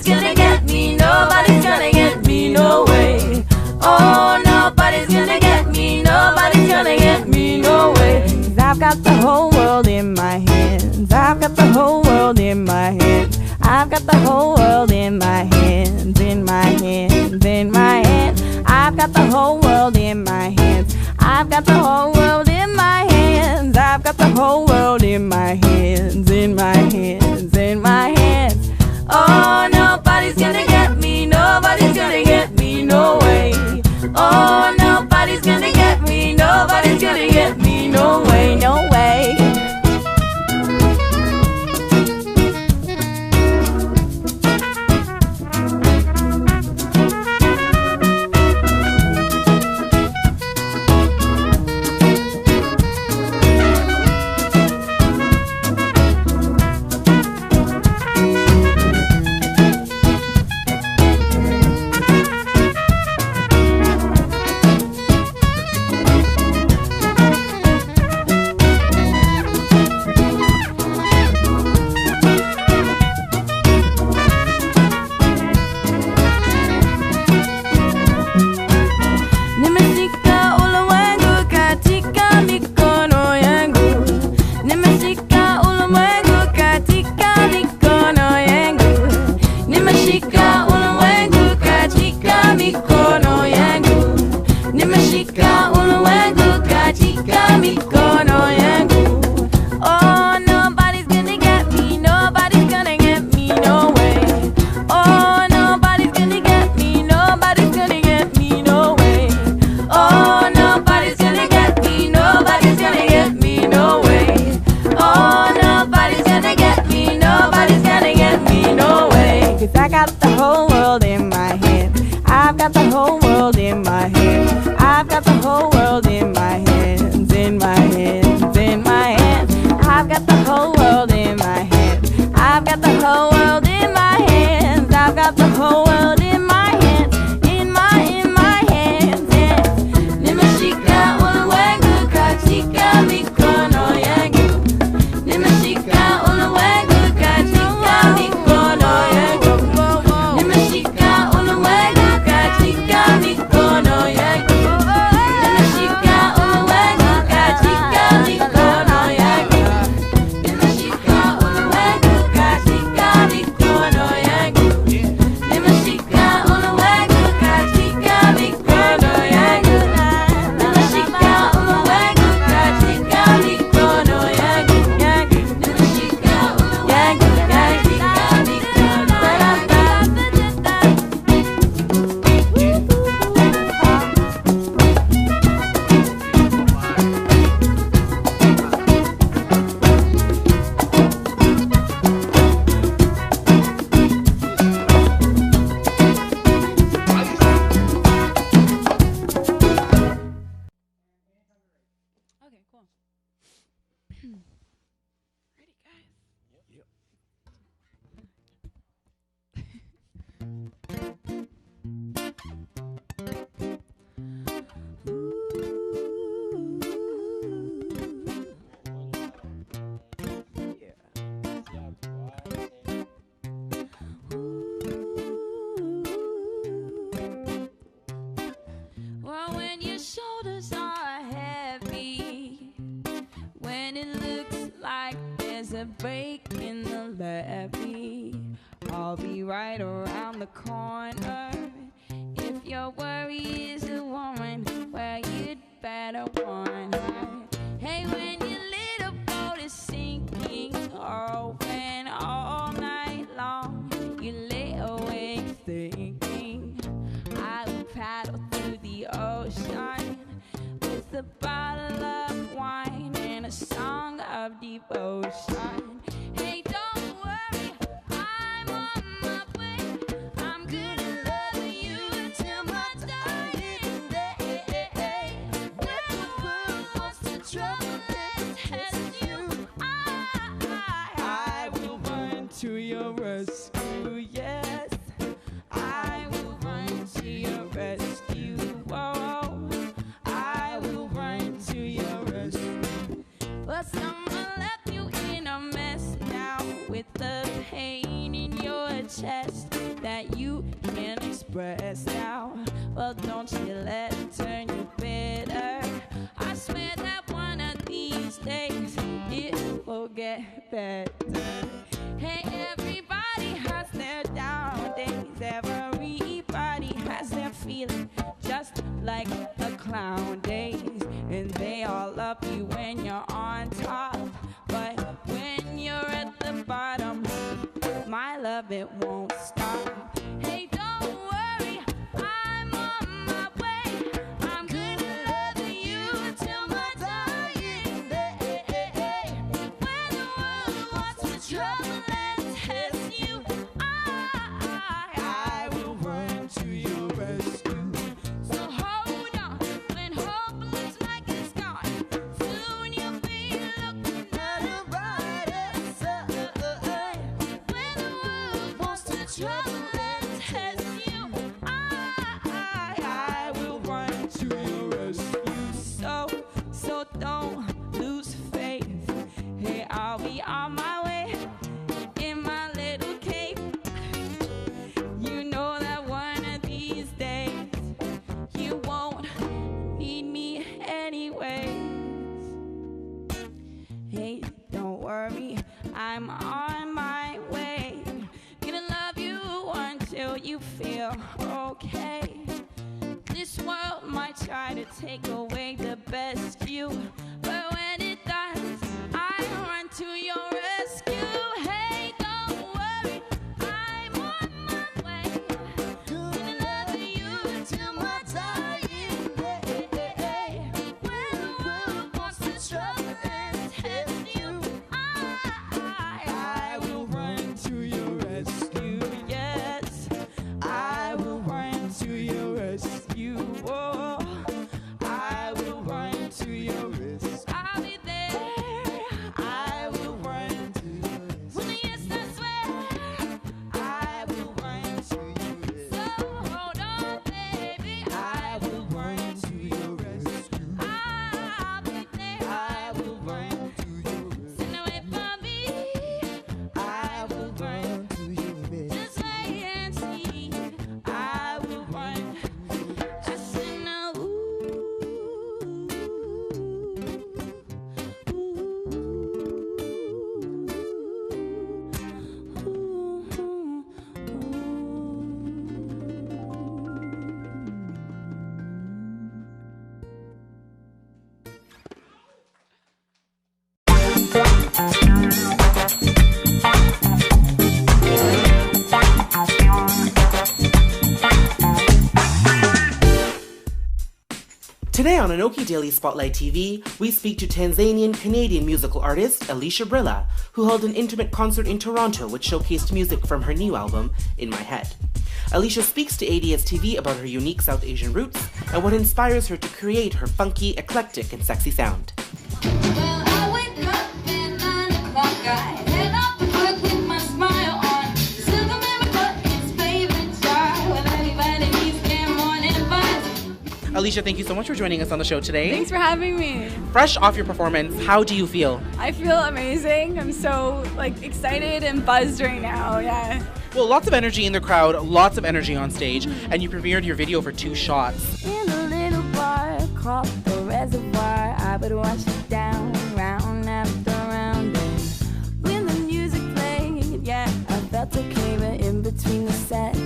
nobody's gonna get me, nobody's gonna get me, no way. Oh, nobody's gonna get me, nobody's gonna get me, no way. 'Cause I've got the whole world in my hands, I've got the whole world in my hands, I've got the whole world in my hands, in my hands, in my hands. I've got the whole world in my hands, I've got the whole world in my hands, I've got the whole world in my hands, in my hands, in my hands. Oh, nobody's gonna get me, nobody's gonna get me, no way. Oh, nobody's gonna get me, nobody's gonna get me, no way, no way. I got the whole world in my hand, I've got the whole world in my hand, I've got the whole world in my hands, in my hands, in my hands. I've got the whole world in my hands, I've got the whole world in my hands, I've got the whole world in my hands, in my hands, hands. Nimeshika ulimwengu katika mikono yangu, nimeshika ulimwengu katika mikono yangu. A break in the levee, I'll be right around the corner. If your worry is a woman, well, you'd better warn her. Hey, when your little boat is sinking, or when all night long you lay awake thinking, I will paddle through the ocean with a bottle of wine and a song of devotion. Hey, don't worry, I'm on my way. I'm gonna love you until my dying day. If the world wants to trouble and test you, I will run to your rescue. Yes, I will run to your rescue. Whoa, I will run to your rescue. But someone left you in a mess now, with the pain in your chest. express now. Well, don't you let it turn you bitter. I swear that one of these days it will get better. Hey, everybody has their down days. Everybody has their feeling just like a clown days. And they all love you when you're on top. But when you're at the bottom, my love, it won't stop. Hey, don't worry, I'm on my way. I'm gonna love you till my dying day. When the world wants to trouble and test you, I will run to your rescue. So hold on, when hope looks like it's gone, soon you'll be looking at a brighter side. When the world wants to trouble and test you, I will run to your rescue. So don't lose faith. Hey, I'll be on my way in my little cape. You know that one of these days you won't need me anyways. Hey, don't worry, I'm on my way. Gonna love you until you feel okay. This world might try to take away the best you, but when it does, I run to your rescue. Hey, don't worry, I'm on my way. Gonna love you till my dying day. When the world wants to trouble and test you, I will run to your rescue. Yes, I will run to your rescue. Oh, I will run to your rescue. I'll be there. I will run to your rescue. Well, yes, I swear. I will run to your rescue. So hold on, baby. I will run to your rescue. I'll be there. I will run to your rescue. So now if I be, I will run to your rescue. Just wait and see. I will run. I said now, Today on Anoki Daily Spotlight TV, we speak to Tanzanian-Canadian musical artist Alicia Brilla, who held an intimate concert in Toronto which showcased music from her new album, In My Head. Alicia speaks to ADS TV about her unique South Asian roots and what inspires her to create her funky, eclectic, and sexy sound. well, I wake up at 9 o'clock. I head off to work with my smile on. Silver mirror buttons, favorite jar. Well, everybody needs their morning buzz. Alicia, thank you so much for joining us on the show today. Thanks for having me. Fresh off your performance, how do you feel? I feel amazing. I'm so excited and buzzed right now. Yeah. Well, lots of energy in the crowd, lots of energy on stage, and you premiered your video for 2 shots. In a little bar called the Reservoir, I would watch it down, round after round. And when the music played, yeah, I felt okay, but in between the sets,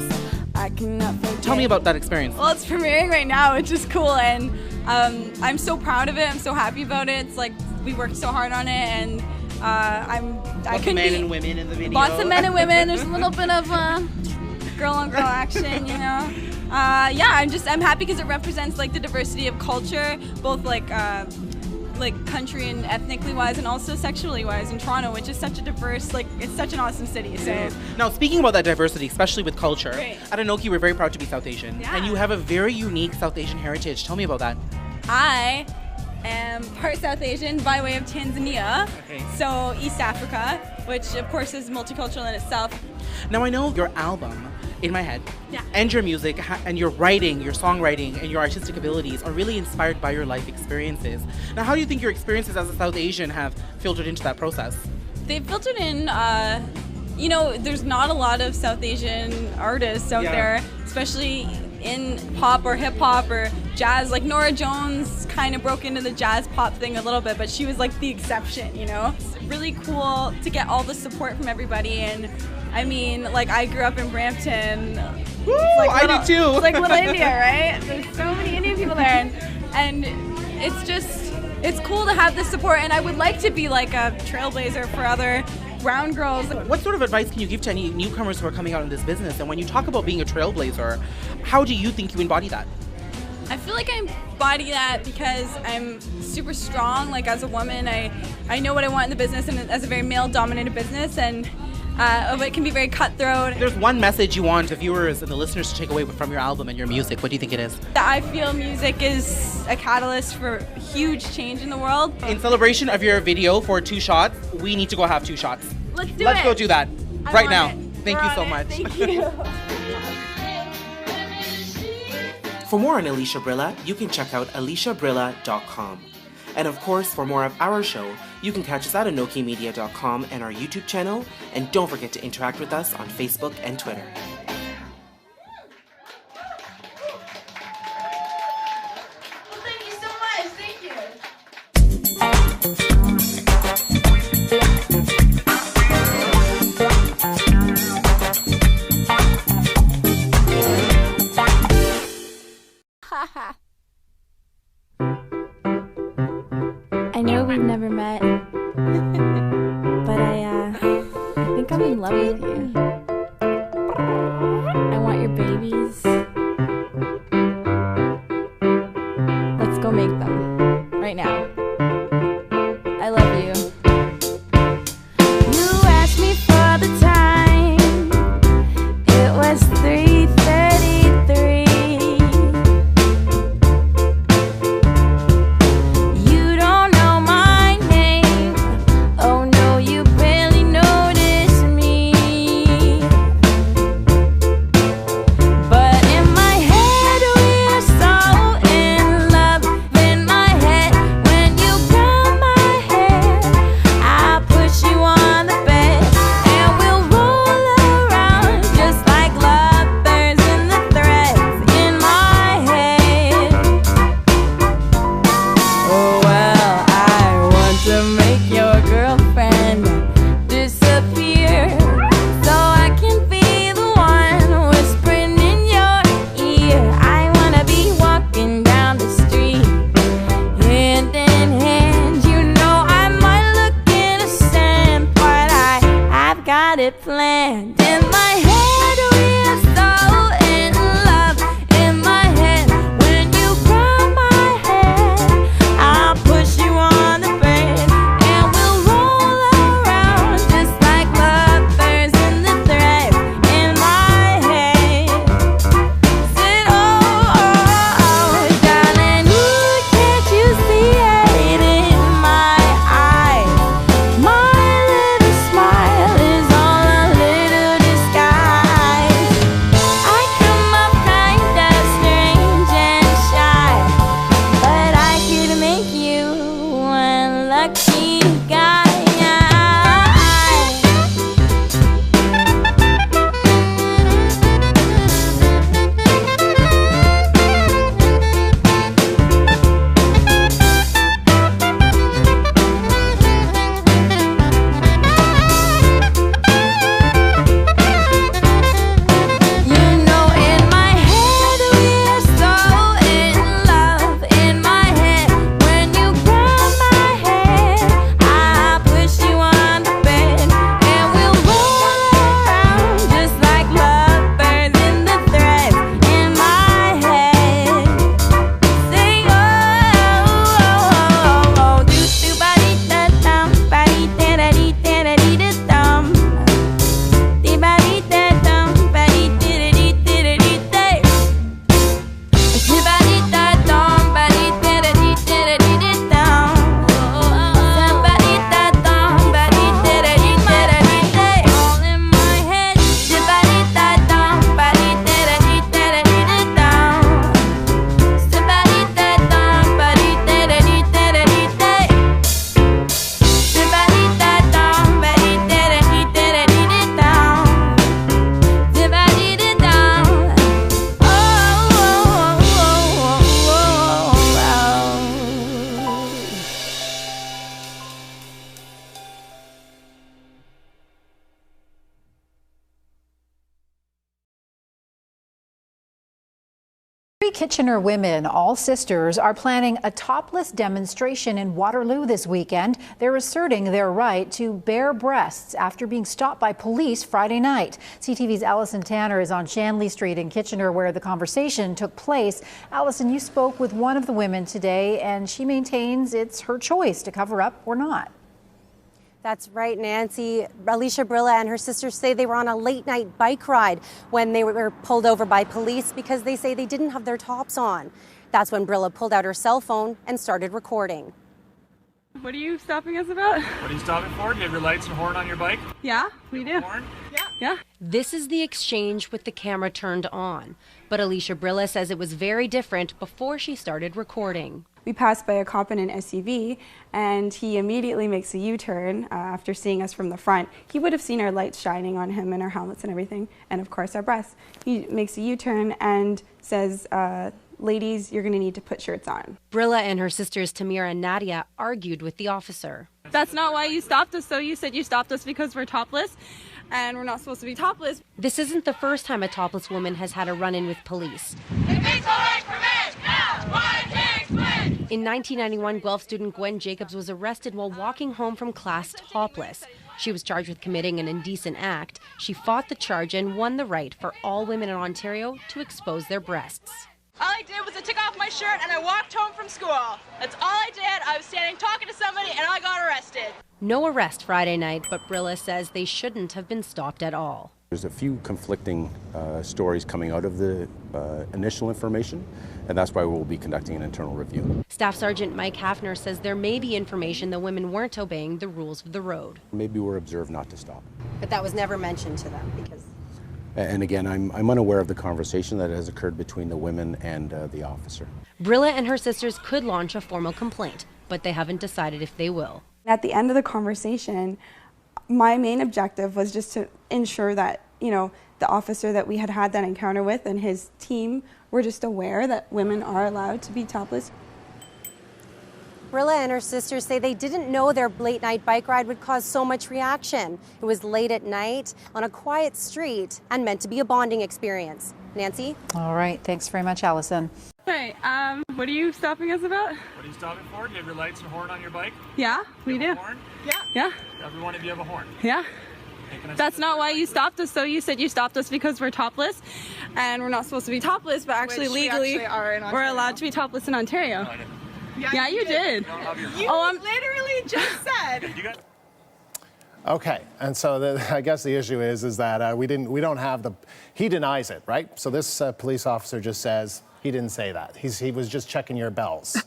I cannot forget. Tell me about that experience. Well, it's premiering right now, which is cool, and I'm so proud of it. I'm so happy about it. It's like we worked so hard on it, and I Lots couldn't of men be, and women in the video. lots of men and women. There's a little bit of girl on girl action, you know. Yeah, I'm happy because it represents like the diversity of culture, both like country and ethnically wise, and also sexually wise in Toronto, which is such a diverse, it's such an awesome city. So Now, speaking about that diversity, especially with culture, Right. at Anoki, we're very proud to be South Asian. Yeah. And you have a very unique South Asian heritage. Tell me about that. I am part South Asian by way of Tanzania, Okay. so East Africa, which of course is multicultural in itself. Now, I know your album, In My Head, Yeah. and your music, and your writing, your songwriting, and your artistic abilities are really inspired by your life experiences. Now, how do you think your experiences as a South Asian have filtered into that process? They filtered in you know, there's not a lot of South Asian artists out there, especially in pop or hip hop or jazz. Like Nora Jones kind of broke into the jazz pop thing a little bit, but she was like the exception, you know? It's really cool to get all the support from everybody. And I mean, like I grew up in Brampton. Woo, I did too. It's like little India, right? There's so many Indian people there. And it's cool to have this support. And I would like to be like a trailblazer for other brown girls. What sort of advice can you give to any newcomers who are coming out in this business? And when you talk about being a trailblazer, how do you think you embody that? I feel like I embody that because I'm super strong. Like as a woman, I know what I want in the business, and as a very male-dominated business, and it can be very cutthroat. There's one message you want the viewers and the listeners to take away from your album and your music. What do you think it is? I feel music is a catalyst for huge change in the world. In celebration of your video for 2 shots, we need to go have 2 shots. Let's do it. Let's go do that right now. It. Thank you so much. Thank you. For more on Alicia Brilla, you can check out aliciabrilla.com. And of course, for more of our show, you can catch us at anokimedia.com and our YouTube channel. And don't forget to interact with us on Facebook and Twitter. Well, thank you so much. Thank you. I know we've never met, but I think I'm in love with you. I want your babies. Let's go make them right now. I love you. You asked me for the time. It was 3:33. Planned in my head, we're so in love. In my head, when you grab my hand, I'll push you on the bed, and we'll roll around just like lovers in the thread. In my head, said, oh, oh, oh, darling, ooh, can't you see it in my eyes? My little smile is all a Three Kitchener women, all sisters, are planning a topless demonstration in Waterloo this weekend. They're asserting their right to bare breasts after being stopped by police Friday night. CTV's Allison Tanner is on Shanley Street in Kitchener where the conversation took place. Allison, you spoke with one of the women today and she maintains it's her choice to cover up or not. That's right, Nancy. Alicia Brilla and her sisters say they were on a late-night bike ride when they were pulled over by police because they say they didn't have their tops on. That's when Brilla pulled out her cell phone and started recording. What are you stopping us about? What are you stopping for? Do you have your lights and horn on your bike? Yeah, we do. Horn? Yeah. This is the exchange with the camera turned on. But Alicia Brilla says it was very different before she started recording. We passed by a cop in an SUV, and he immediately makes a U-turn after seeing us from the front. He would have seen our lights shining on him and our helmets and everything, and of course our breasts. He makes a U-turn and says, ladies, you're going to need to put shirts on. Brilla and her sisters Tamira and Nadia argued with the officer. That's not why you stopped us, though. You said you stopped us because we're topless, and we're not supposed to be topless. This isn't the first time a topless woman has had a run-in with police. In 1991, Guelph student Gwen Jacobs was arrested while walking home from class topless. She was charged with committing an indecent act. She fought the charge and won the right for all women in Ontario to expose their breasts. All I did was I took off my shirt and I walked home from school. That's all I did. I was standing talking to somebody and I got arrested. No arrest Friday night, but Brilla says they shouldn't have been stopped at all. There's a few conflicting stories coming out of the initial information, and that's why we'll be conducting an internal review. Staff Sergeant Mike Hafner says there may be information the women weren't obeying the rules of the road. Maybe we're observed not to stop. But that was never mentioned to them because... And again, I'm unaware of the conversation that has occurred between the women and the officer. Brilla and her sisters could launch a formal complaint, but they haven't decided if they will. At the end of the conversation, my main objective was just to ensure that, the officer that we had had that encounter with and his team were just aware that women are allowed to be topless. Brilla and her sisters say they didn't know their late-night bike ride would cause so much reaction. It was late at night on a quiet street and meant to be a bonding experience. Nancy? All right. Thanks very much, Allison. Hey, what are you stopping us about? What are you stopping for? Do you have your lights and horn on your bike? Yeah, we do. Horn? Yeah. Every one of you have a horn. Yeah. Hey, can I That's see not this? why you stopped us, though. You said you stopped us because we're topless, and we're not supposed to be topless, but actually legally we're allowed to be topless in Ontario. No, I didn't. Yeah, you did. You don't have your You literally just said. You got Okay, and so I guess the issue is that we don't have the. He denies it, right? So this police officer just says he didn't say that. He was just checking your bells.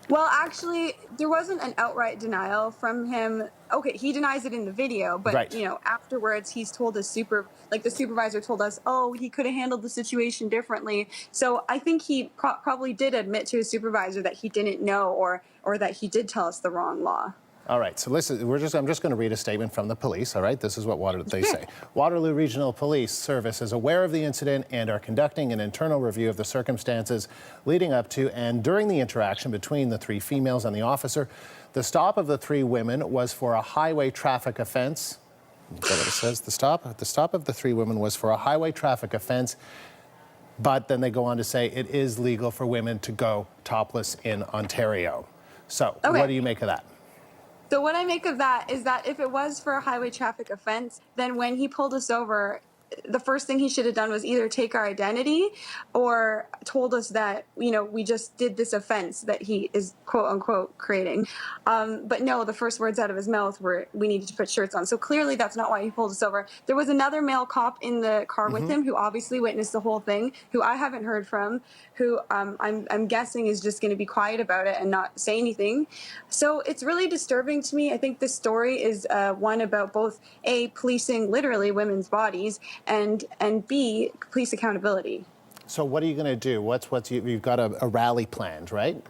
Well, actually, there wasn't an outright denial from him. Okay, he denies it in the video, but Right. Afterwards, he's told the supervisor told us, oh, he could have handled the situation differently. So I think he probably did admit to his supervisor that he didn't know or that he did tell us the wrong law. All right, so listen, I'm just going to read a statement from the police, all right? This is what they say. Waterloo Regional Police Service is aware of the incident and are conducting an internal review of the circumstances leading up to and during the interaction between the three females and the officer. The stop of the three women was for a highway traffic offense. Is that what it says? The stop of the three women was for a highway traffic offense, but then they go on to say it is legal for women to go topless in Ontario. So What do you make of that? So what I make of that is that if it was for a highway traffic offense, then when he pulled us over, the first thing he should have done was either take our identity or told us that, we just did this offense that he is quote unquote creating. But no, the first words out of his mouth were, we needed to put shirts on. So clearly that's not why he pulled us over. There was another male cop in the car with him who obviously witnessed the whole thing, who I haven't heard from, who I'm guessing is just going to be quiet about it and not say anything. So it's really disturbing to me. I think this story is one about both A, policing literally women's bodies, and B, police accountability. So what are you going to do? You've got a rally planned, right?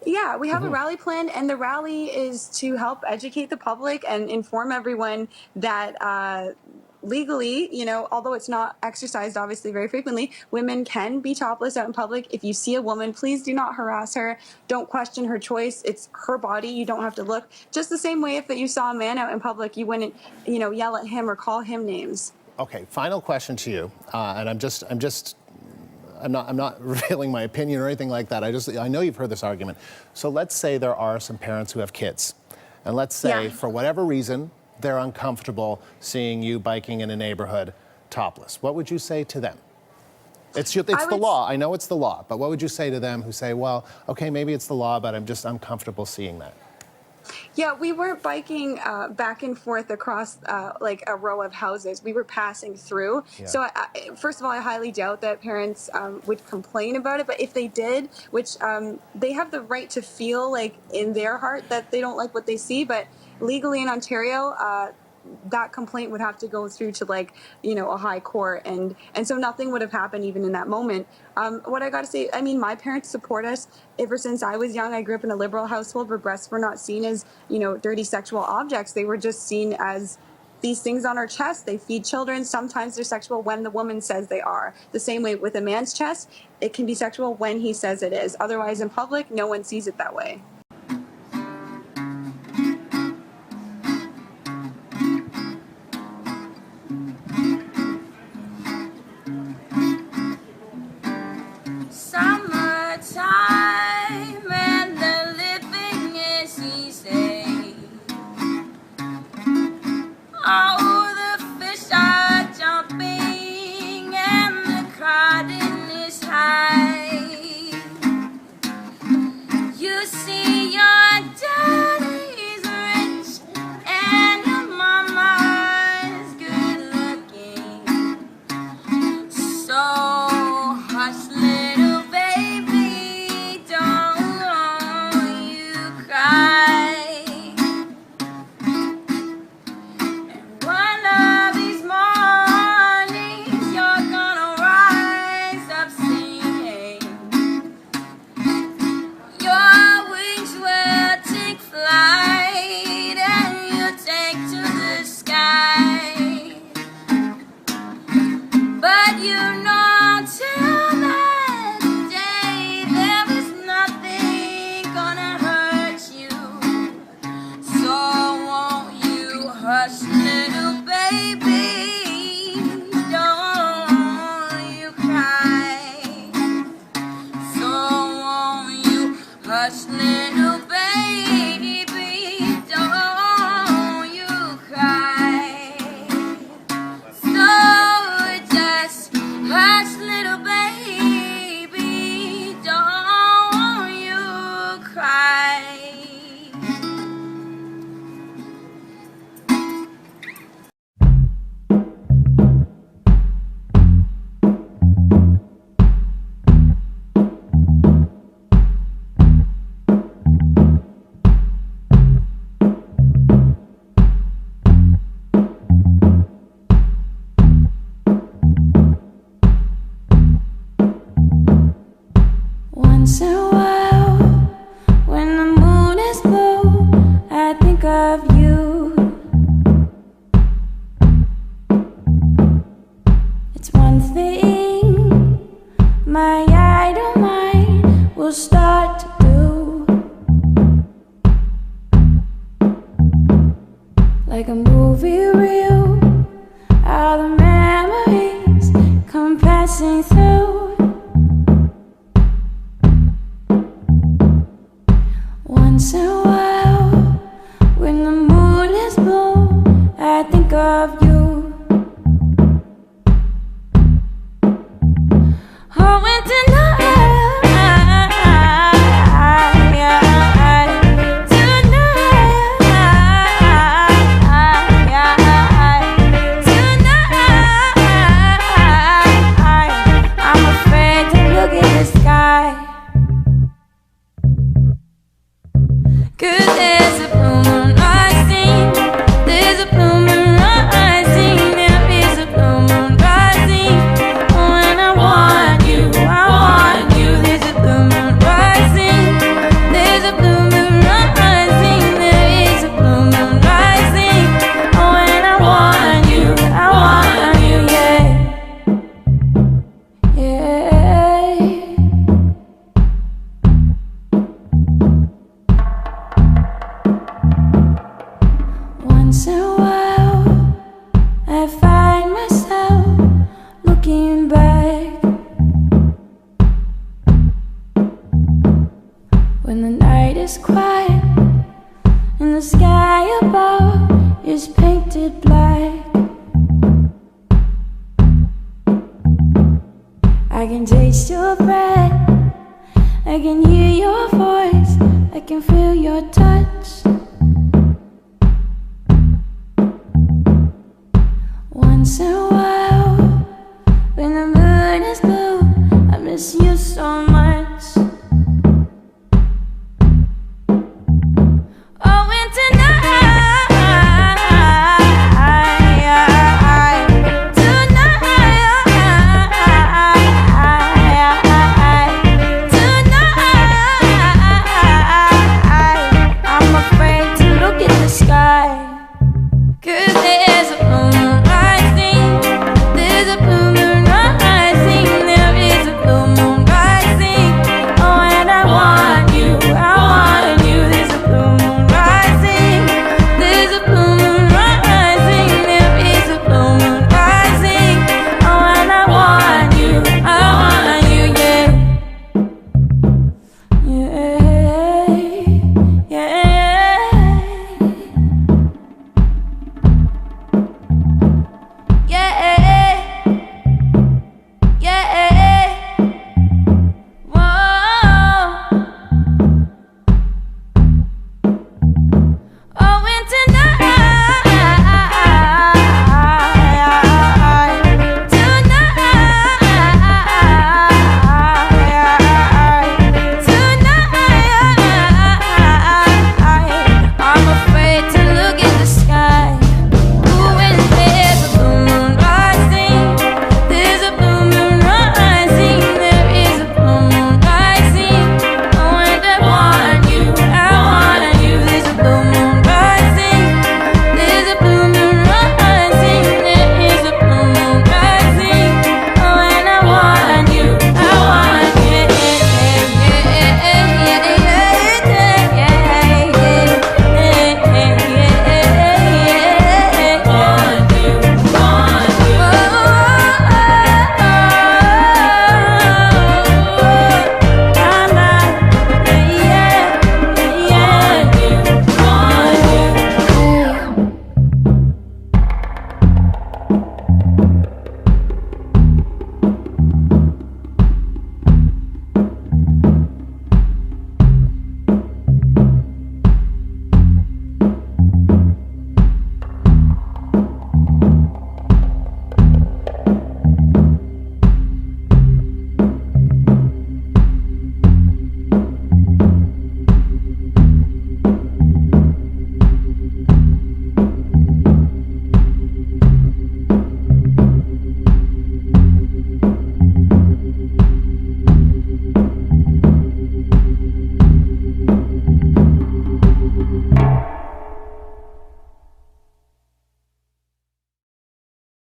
Yeah, we have a rally planned, and the rally is to help educate the public and inform everyone that legally, although it's not exercised obviously very frequently, women can be topless out in public. If you see a woman, please do not harass her. Don't question her choice. It's her body. You don't have to look. Just the same way if you saw a man out in public, you wouldn't, yell at him or call him names. Okay, final question to you, and I'm just I'm not revealing my opinion or anything like that. I know you've heard this argument. So let's say there are some parents who have kids, and let's say for whatever reason they're uncomfortable seeing you biking in a neighborhood topless. What would you say to them? It's the law. I know it's the law, but what would you say to them who say, well, okay, maybe it's the law, but I'm just uncomfortable seeing that? Yeah, we weren't biking back and forth across like a row of houses. We were passing through. Yeah. So first of all, I highly doubt that parents would complain about it. But if they did, which they have the right to feel like in their heart that they don't like what they see. But legally in Ontario, that complaint would have to go through to like, you know, a high court. And so nothing would have happened even in that moment. What I got to say, I mean, my parents support us ever since I was young. I grew up in a liberal household where breasts were not seen as, you know, dirty sexual objects. They were just seen as these things on our chest. They feed children. Sometimes they're sexual when the woman says they are. The same way with a man's chest, it can be sexual when he says it is. Otherwise, in public, no one sees it that way. Summertime and the living is easy. Oh, the fish are jumping and the cotton is high. You see your daddy's rich and your mama's good looking. So hush, little baby, don't you cry. And one of these mornings you're gonna rise up singing. Your wings will take flight and you'll take to the sky. But you know till that day there is nothing gonna hurt you. So won't you hush, little baby, don't you cry. So won't you hush, little baby, don't you cry. So just hush, little baby, don't you cry. Once in a while, when the moon is blue, I think of you. It's one thing my idle mind will start to do. Like a movie reel, all the memories come passing through. Once in a while, when the moon is blue, I think of you. Oh, and tonight, I'm afraid to look in the sky. 'Cause there's a blue moon rising, there's a blue moon rising, there is a blue moon rising. Oh, and I want you, I want is quiet, and the sky above is painted black. I can taste your breath, I can hear your voice, I can feel your touch. Once in a while, when the moon is blue, I miss you so much. Oh, and tonight, I'm afraid to look at the sky, 'cause there's a blue moon rising, there's a blue moon rising, there is a blue moon rising. Oh, and I want you, there's a blue moon rising, there's a blue moon rising, there is a blue moon rising. Oh, and I want you, yeah. I'm afraid to look at the sky. Ooh, and there's a blue moon rising, there's a blue moon rising, there is a blue moon rising. Oh, and I want you, there's a blue moon rising, there's a blue moon rising, there is a blue moon rising. Oh, and I want you,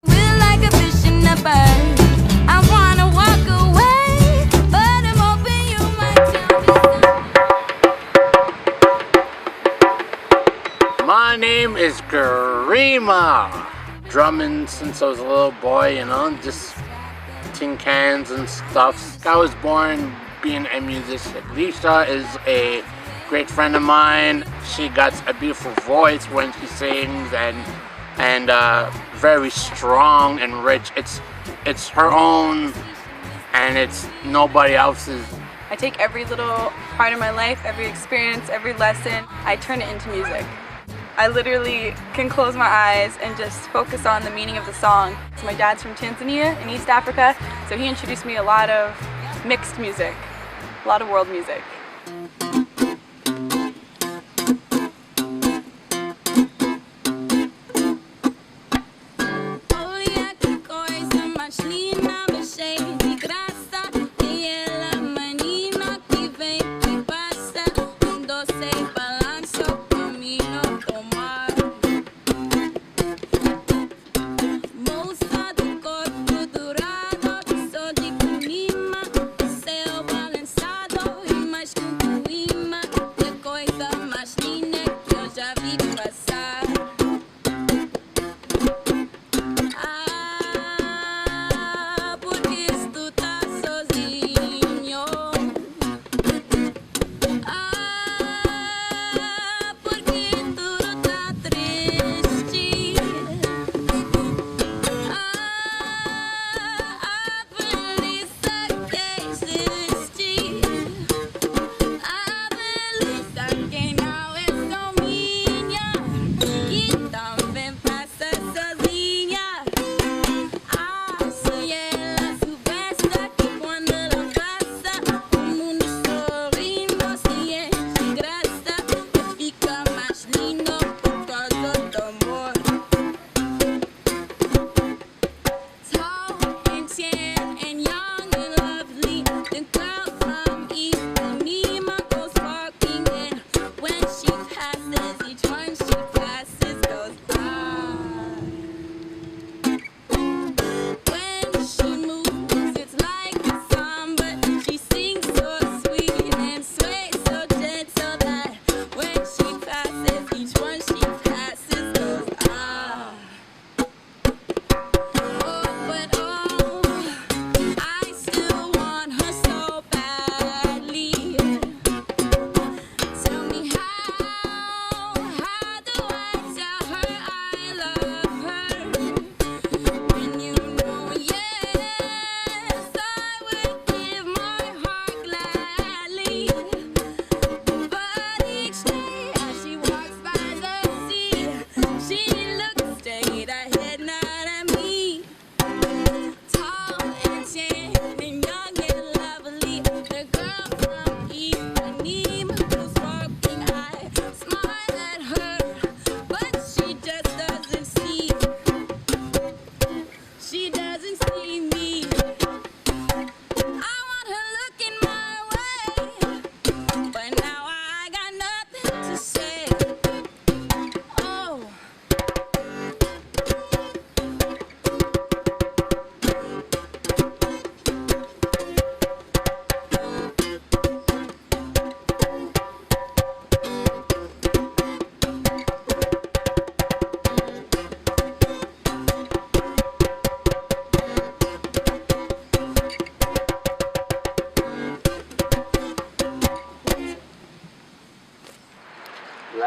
we're like a fish in a bird. I wanna walk away, but I'm hoping you might tell me something. My name is Garima. Drumming since I was a little boy, you know, just tin cans and stuff. I was born being a musician. Lisa is a great friend of mine. She got a beautiful voice when she sings, and very strong and rich. It's her own, and it's nobody else's. I take every little part of my life, every experience, every lesson, I turn it into music. I literally can close my eyes and just focus on the meaning of the song. So my dad's from Tanzania in East Africa, so he introduced me a lot of mixed music, a lot of world music. Balançado e mais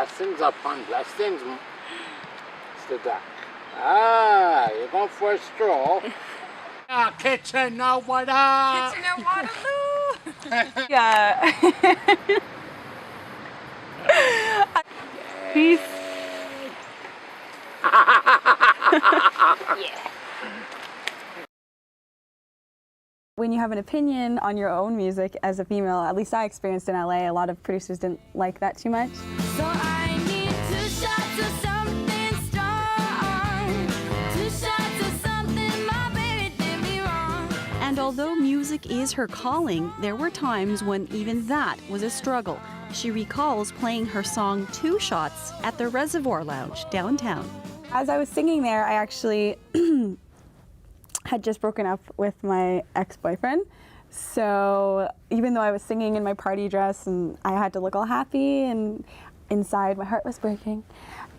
Blessings upon blessings. It's the duck. Ah, you're going for a stroll. Ah, Kitchener, what up? Kitchener, Waterloo. Yeah. Peace. Yeah. When you have an opinion on your own music as a female, at least I experienced in LA, a lot of producers didn't like that too much. So I need 2 shots of something strong. 2 shots of something my baby did me wrong. And although music is her calling, there were times when even that was a struggle. She recalls playing her song 2 Shots at the Reservoir Lounge downtown. As I was singing there, I actually had just broken up with my ex-boyfriend. So even though I was singing in my party dress and I had to look all happy, and inside my heart was breaking.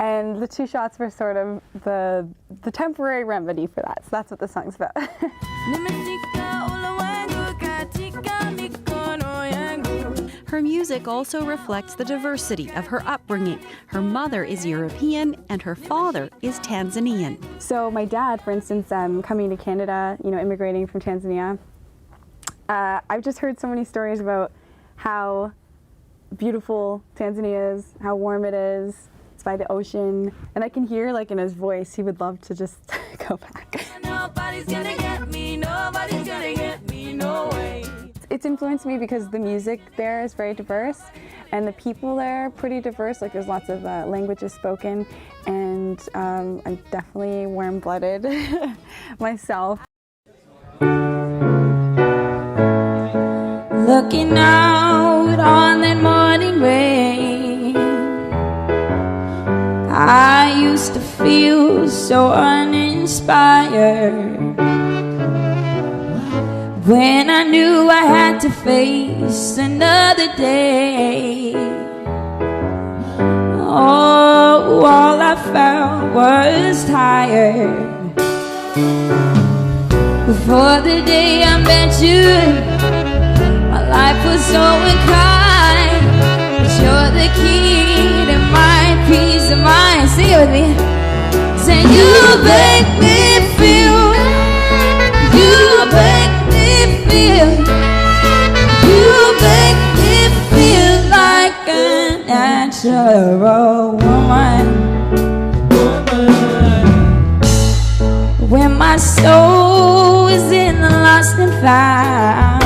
And the 2 shots were sort of the temporary remedy for that. So that's what the song's about. Her music also reflects the diversity of her upbringing. Her mother is European and her father is Tanzanian. So my dad, for instance, coming to Canada, immigrating from Tanzania, I've just heard so many stories about how beautiful Tanzania is, how warm it is. It's by the ocean, and I can hear in his voice he would love to just go back. Nobody's gonna get me, nobody's gonna get me, no way. It's influenced me because the music there is very diverse and the people there are pretty diverse. There's lots of languages spoken, and I'm definitely warm-blooded myself. Looking out on that morning rain, I used to feel so uninspired when I knew I had to face another day. Oh, all I felt was tired. Before the day I met you, my life was so inclined. But you're the key to my peace of mind. Sing it with me. Say you make me feel. You make me feel. You make me feel like a natural woman. When my soul is in the lost and found,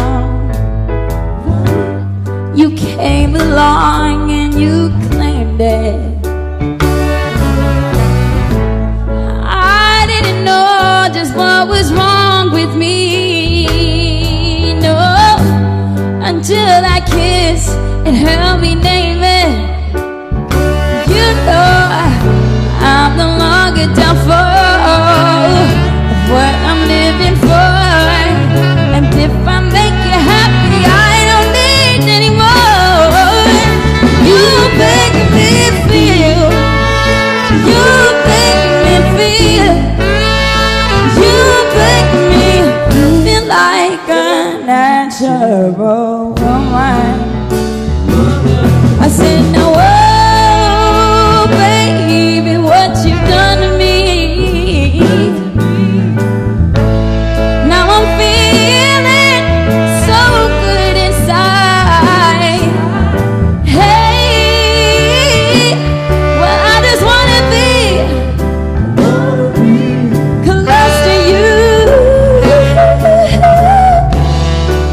you came along and you claimed it. I didn't know just what was wrong with me, no, until that kiss, it helped me name it. You know I'm no longer down for what I'm living for, and if I make you happy, I don't need anymore. You make me feel. You make me feel. You make me feel like a natural woman. I said, no, oh, baby, what you've done to me. Now I'm feeling so good inside. Hey, well, I just wanna be close to you.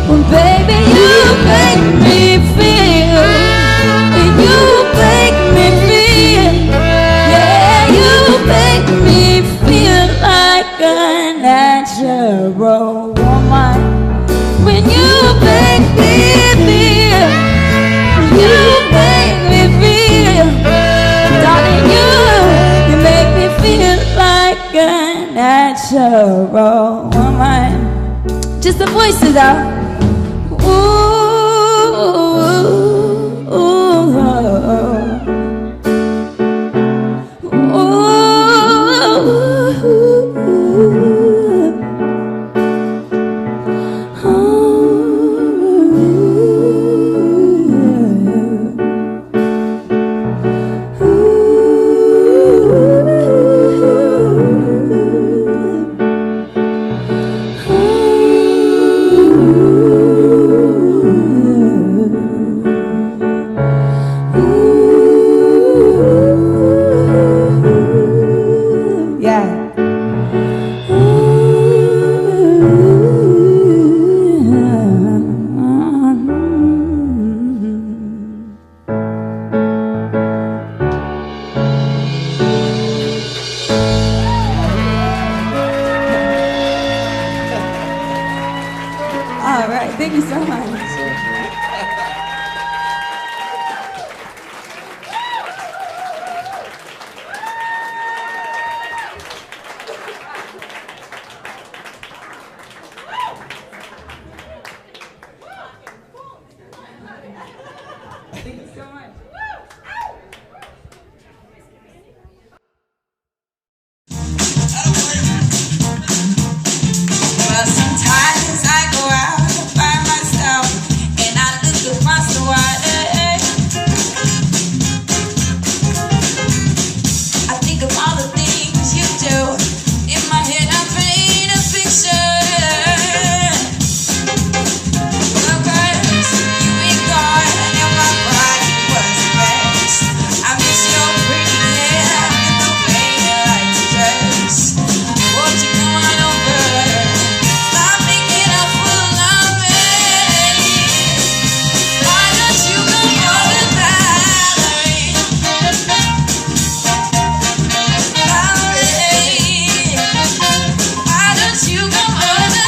Well, baby, you make me feel. You make me feel. Yeah, you make me feel like a natural woman. When you make me feel, you make me feel, darling, you make me feel like a natural woman. Just the voices out. Ooh, ooh, ooh, ooh. All right, thank you so much. Well, sometimes I go out by myself and I look across the water. I think of all the things you do. In my head, I paint a picture. Of course, you ain't gone and my body was a mess. I miss your pretty hair and the way you like to dress. Won't you come on over? Stop making a fool of me. Why don't you come over, Valerie? Valerie, why don't you come over,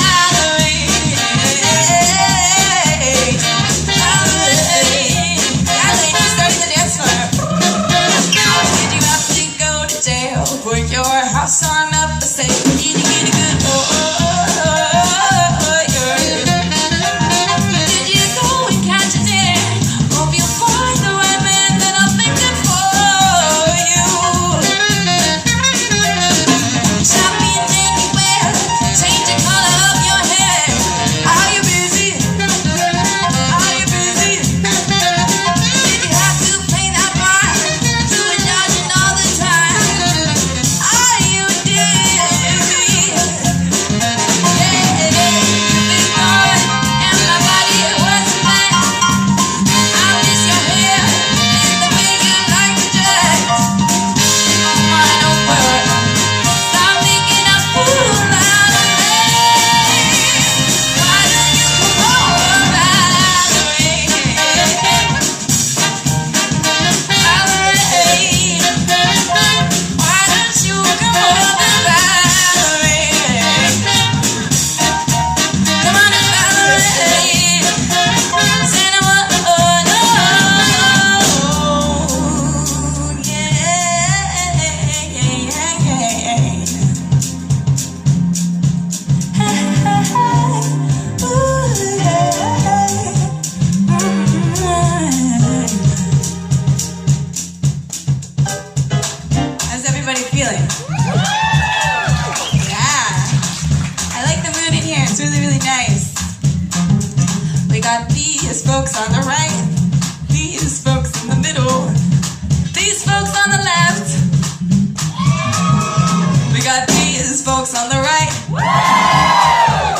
Valerie? Valerie, that lady started the dance floor. Did you have to go to jail? Put your house on up for sale. Did you get a good Did you go and catch a dare? Hope you find the right man that'll fix it for you. Shopping anywhere, change the color of your hair. Are you busy? Are you busy? Did you have to play that part? You were dodging all the time. Are you dizzy? Yeah, big boy, and my body was flat. I miss your hair and the way you like to dress. Come on over, stop making a fool out of me. Why don't you come over, Valerie? Valerie, why don't you come over, Valerie? Come on, Valerie. Say no more, no. How's everybody feeling? Yeah. I like the mood in here. It's really, really nice. We got these folks on the right, these folks in the middle, these folks on the left. We got these folks on the right.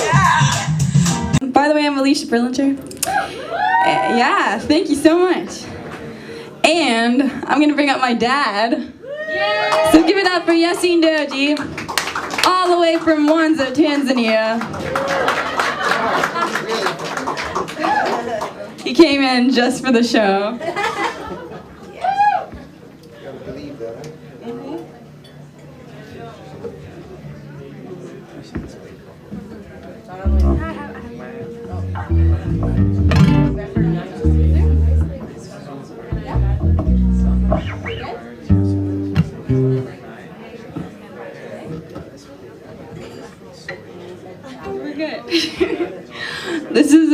Yeah. By the way, I'm Alicia Brillinger. Yeah, thank you so much. And I'm gonna bring up my dad. So give it up for Yasin Doji, all the way from Mwanza, Tanzania. He came in just for the show. We're good. This is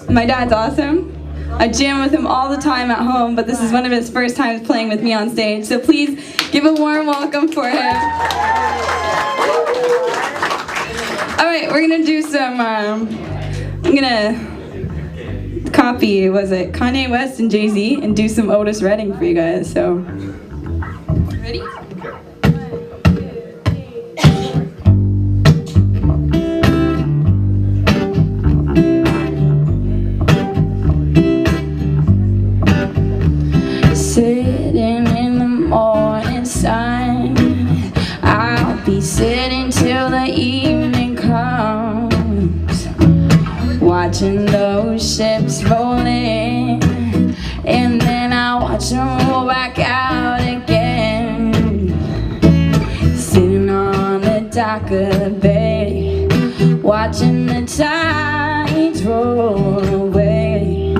my dad's awesome. I jam with him all the time at home, but this is one of his first times playing with me on stage. So please give a warm welcome for him. All right, we're gonna do some, I'm gonna copy, was it Kanye West and Jay-Z, and do some Otis Redding for you guys, so. Ready? Sitting in the morning sun, I'll be sitting till the evening comes, watching those ships roll in, and then I watch them roll back out again. Sitting on the dock of the bay, watching the tides roll away,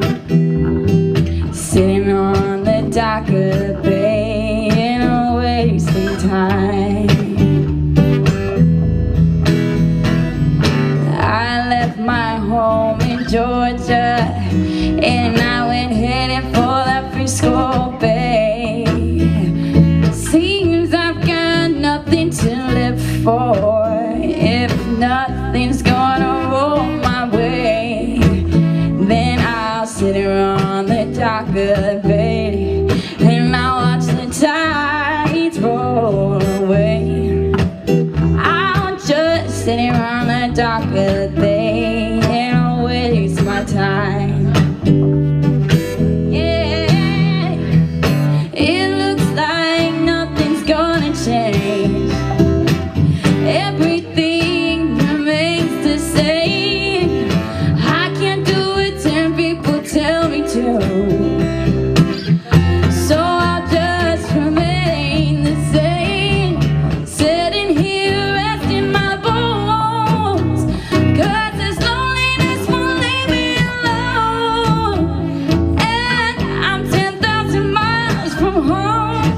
sitting on the dock of the bay and wasting time. I left my home in Georgia and I went heading for that Frisco Bay. Seems I've got nothing to live for if nothing's gonna roll my way. Then I'll sit here on the dock of the bay and I'll watch the tides roll away. I'll just sit here on the dock of the bay and I'll waste my time. Yeah, it looks like nothing's gonna change. Everything remains the same. I can't do it till people tell me to. So I'll just remain the same, sitting here resting my bones. 'Cause this loneliness won't leave me alone. And I'm 10,000 miles from home,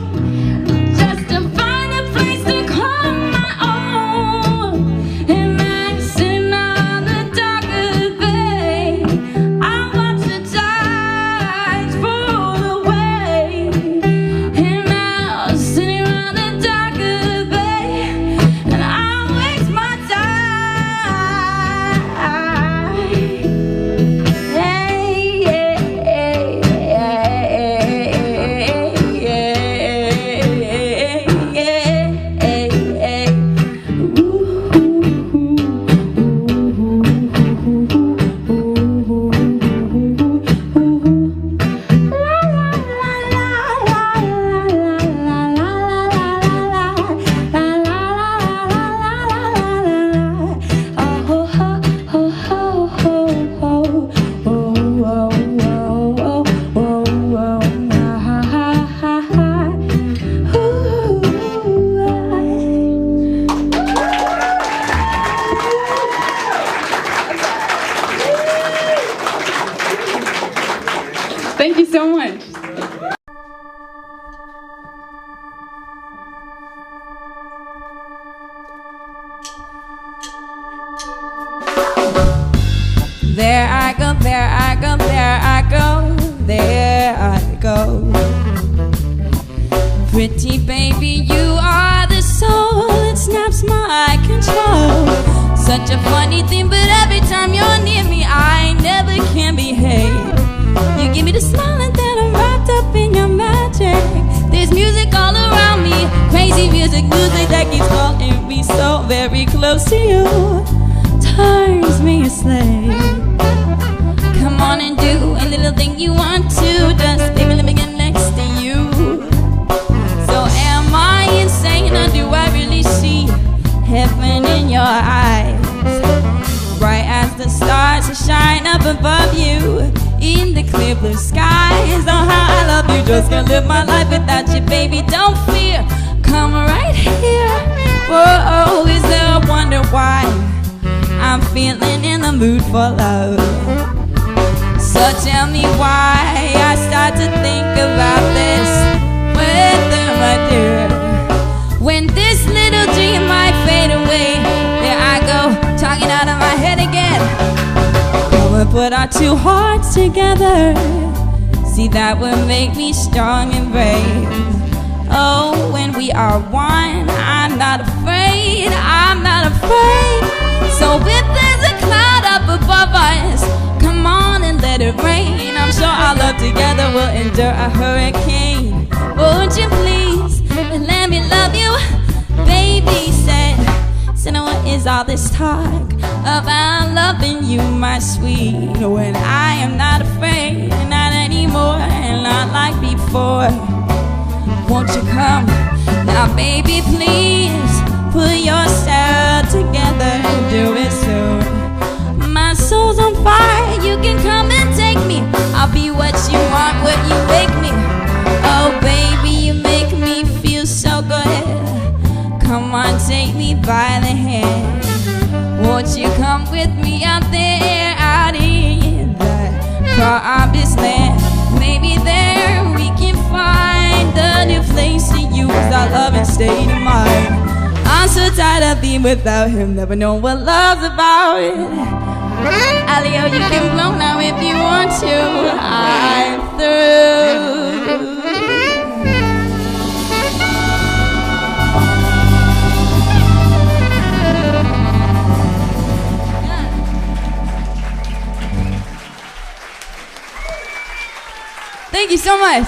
just to find a place to call my own. And I'm sitting on the dock of the bay. I watch the tides roll away. And I'm sitting on the dock of the bay and I waste my time. Hey, yeah, Thank you so much. There I go, there I go, there I go, there I go. Pretty baby, you are the soul that snaps my control. Such a funny thing, but every time you're near me, I never can behave. You give me the smile and then I'm wrapped up in your magic. There's music all around me, crazy music, music that keeps calling me so very close to you. Turns me a slave. Come on and do a little thing you want to. Just baby, let me get next to you. So am I insane or do I really see heaven in your eyes? Bright as the stars that shine up above you in the clear blue skies. Oh, how I love you, just can't live my life without you, baby. Don't fear, come right here. Whoa, is there a wonder why I'm feeling in the mood for love? So tell me why I start to think about this weather, my dear. When this little dream might fade away, there I go, talking out of my head again. We'll put our two hearts together. See, that will make me strong and brave. Oh, when we are one, I'm not afraid, I'm not afraid. So if there's a cloud up above us, come on and let it rain. I'm sure our love together will endure a hurricane. Won't you please let me love you? Baby said, so now what is all this talk about loving you, my sweet? When I am not afraid, not anymore, and not like before. Won't you come now, baby, please? Put yourself together and do it soon. My soul's on fire, you can come and take me. I'll be what you want, what you make me. Oh baby, you make me feel so good. Come on, take me by the hand. Won't you come with with me out there, out in that promised land. Maybe there we can find a new place to use our love and state of mind. I'm so tired of being without him, never know what love's about. Alio, you can blow now if you want to. I'm through. Thank you so much.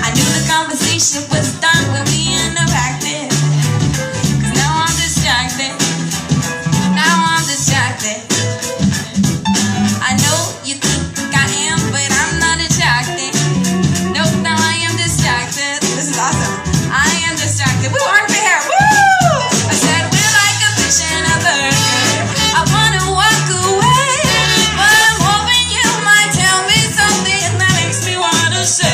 I knew the conversation was done when we interacted. 'Cause now I'm distracted. Now I'm distracted. I know you think I am, but I'm not attracted. Nope, now I am distracted. This is awesome. I am distracted. Woo, arm for hair. Woo! I said we're like a fish and a burger. I wanna walk away, but I'm hoping you might tell me something that makes me wanna say.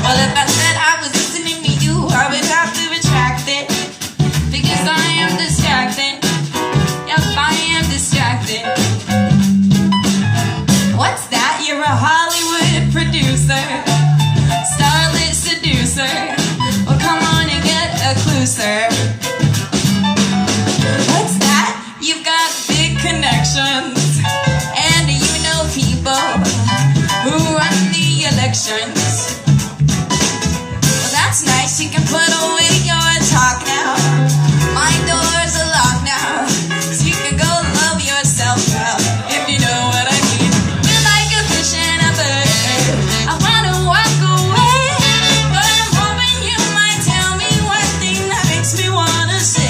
Well, if I said I was listening to you, I would have to retract it. Because I am distracted. Yep, I am distracted. What's that? You're a Hollywood producer, starlit seducer. Well, come on and get a clue, sir. What's that? You've got big connections, and you know people who run the elections. Well, that's nice, you can put away your talk now. My doors are locked now, so you can go love yourself now, if you know what I mean. We're like a fish and a bird. I wanna walk away, but I'm hoping you might tell me one thing that makes me wanna say,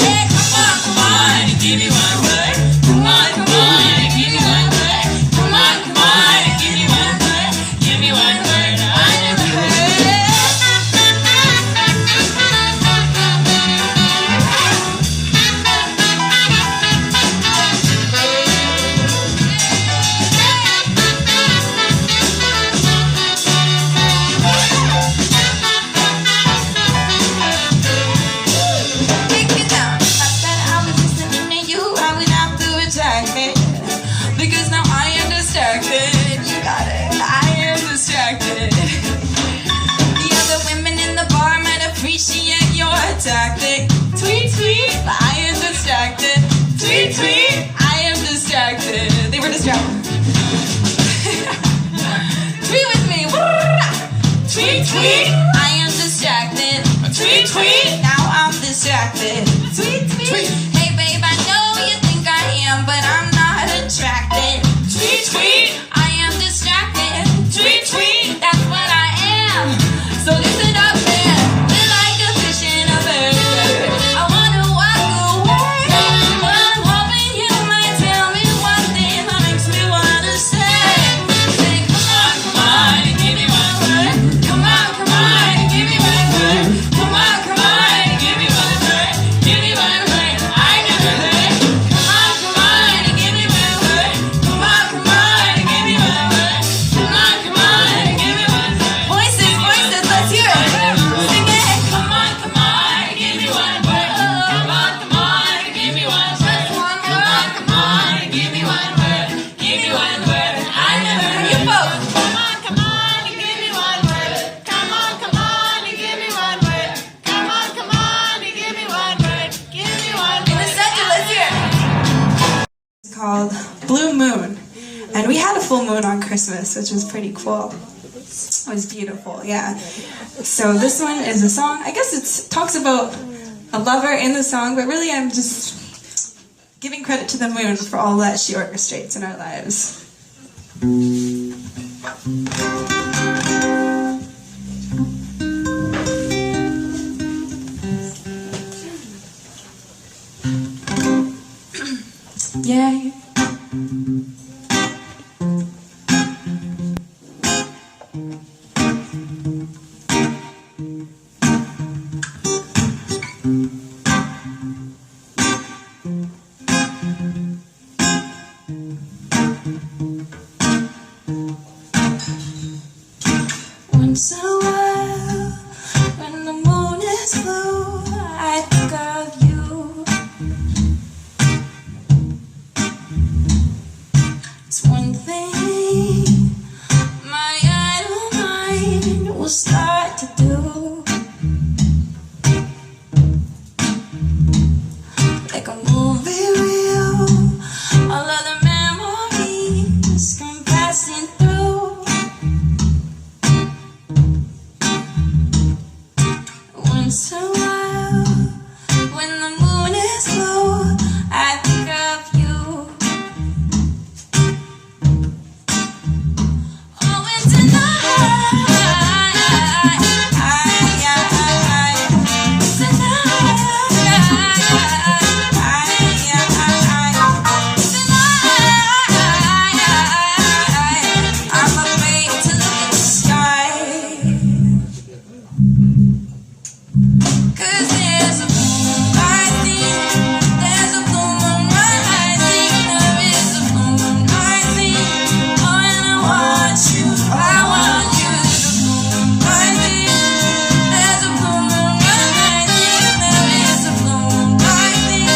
hey, come on, give me one word. Come on, give me one word. Come on, give me one word. Give me one word I never heard. Take it down. If I said I was listening to you, I would have to retract it. Because now I am distracted. You got it. I am distracted. The other women in the bar might appreciate your tactic. Tweet, tweet, but I am distracted. Tweet, tweet, I am distracted. They were distracted. Tweet with me. Tweet, tweet, I am distracted. Tweet, tweet, now I'm distracted. Tweet, tweet, hey babe, I know you think I am, but I'm not attracted. Tweet, tweet, I am distracted. Tweet, tweet, that's what I am. So listen up, man. We're like a fish and a bird. I wanna walk away, but I'm hoping you might tell me one thing that makes me wanna say, come on, give me one word. Come on, give me one word. Come on, give me one word. called Blue Moon. And we had a full moon on Christmas, which was pretty cool. It was beautiful, yeah. So this one is a song, I guess it talks about a lover in the song, but really I'm just giving credit to the moon for all that she orchestrates in our lives. Yeah. Once in a while, when the moon is blue, I think of you. It's one thing my idle mind will start to do. Like a movie reel, all of the memories come passing through. Once in a while, when the moon is low, I think of you. Oh, and tonight, I'm afraid to look at the sky. 'Cause there's a blue moon rising, there's a blue moon rising, there is a blue moon rising. Oh, and I want you, I want you. There's a blue moon rising, there's a blue moon rising, there is a blue moon rising.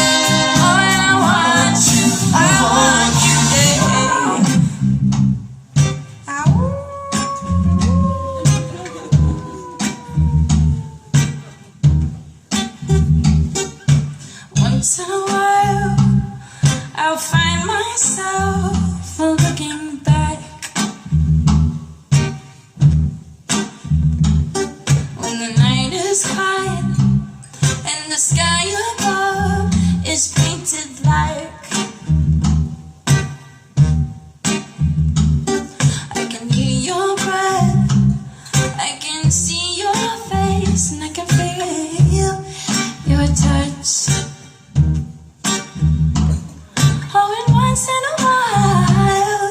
Oh, and I want you, I want you, yeah. Once in a while, I'll find myself looking back. When the night is quiet and the sky above is painted like I can hear your breath, I can see your face, and I can feel your touch. Oh, and once in a while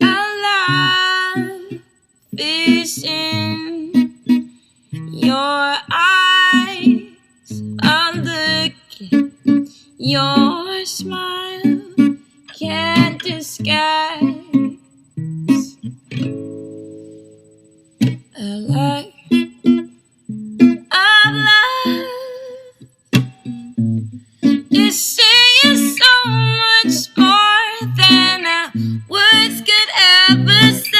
love is in your eyes. A look, your smile can't disguise a light of love. You say so much more than words could ever say.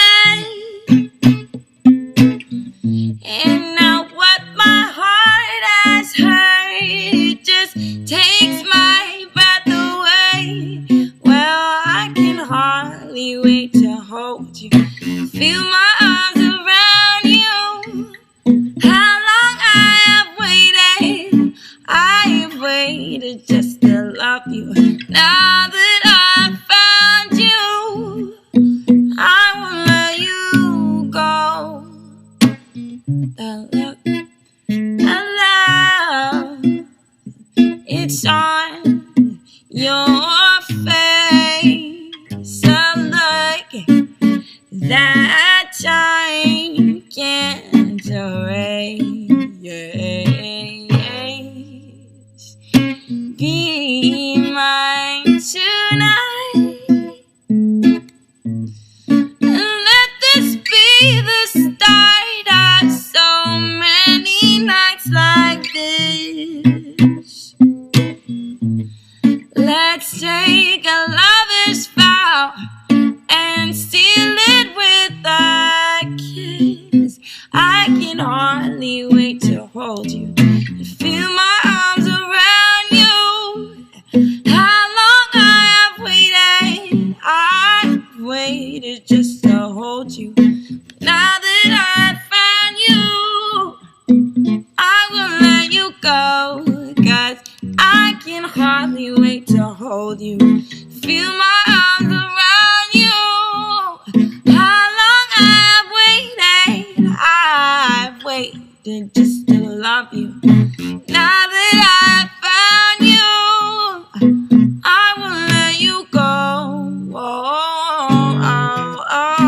And now what my heart has heard just takes my breath away. Well, I can hardly wait to hold you, feel my arms around you. How long I have waited, I have waited just to love you. Now that I found you, I won't let you go. The love, it's on your face. A look that time can't erase. Be mine tonight, and let this be the start of so many nights like this. Let's take a lover's vow and seal it with a kiss. I can hardly wait to hold you and feel my arms around you. How long I have waited, I've waited just to hold you. Now that I found you, I won't let you go, 'cause I can hardly wait to hold you, feel my arms around you. How long I've waited just to love you. Now that I found you, I won't let you go. Oh, oh, oh.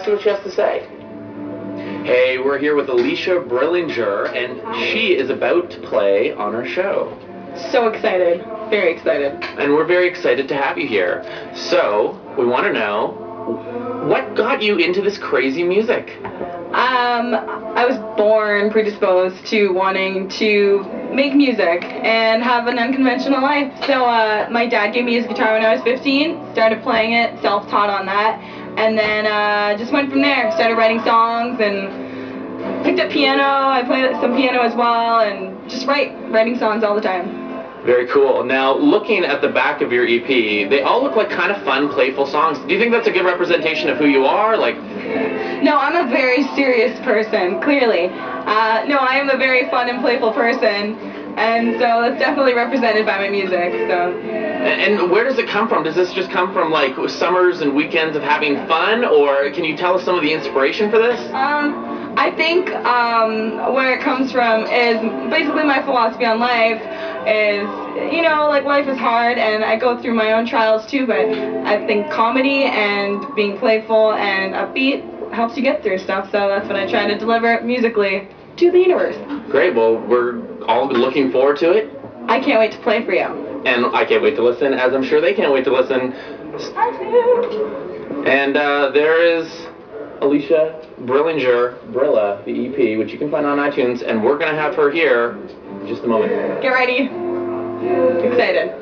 see what she has to say. Hey, we're here with Alicia Brillinger, and she is about to play on our show. So excited. Very excited. And we're very excited to have you here. So, we want to know, what got you into this crazy music? I was born predisposed to wanting to make music and have an unconventional life. So my dad gave me his guitar when I was 15, started playing it, self-taught on that, and then just went from there. Started writing songs and picked up piano. I played some piano as well, and just writing songs all the time. Very cool. Now, looking at the back of your EP, they all look like kind of fun, playful songs. Do you think that's a good representation of who you are? No, I'm a very serious person, clearly. No, I am a very fun and playful person, and so that's definitely represented by my music. So. And where does it come from? Does this just come from like summers and weekends of having fun, or can you tell us some of the inspiration for this? I think where it comes from is basically my philosophy on life is, you know, like life is hard and I go through my own trials too, but I think comedy and being playful and upbeat helps you get through stuff, so that's what I try to deliver musically to the universe. Great, well, we're all looking forward to it. I can't wait to play for you. And I can't wait to listen, as I'm sure they can't wait to listen. And there is Alicia Brillinger, Brilla, the EP, which you can find on iTunes, and we're going to have her here in just a moment. Get ready. Excited.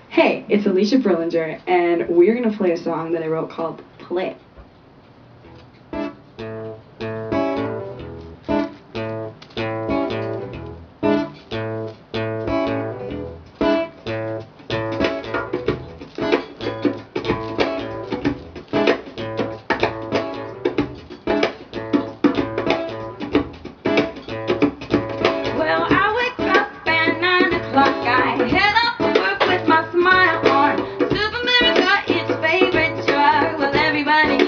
Hey, it's Alicia Brillinger, and we're going to play a song that I wrote called Play. Well, I wake up at 9 o'clock. I head up to work with my smile on. Super America, its favorite drug. Well, everybody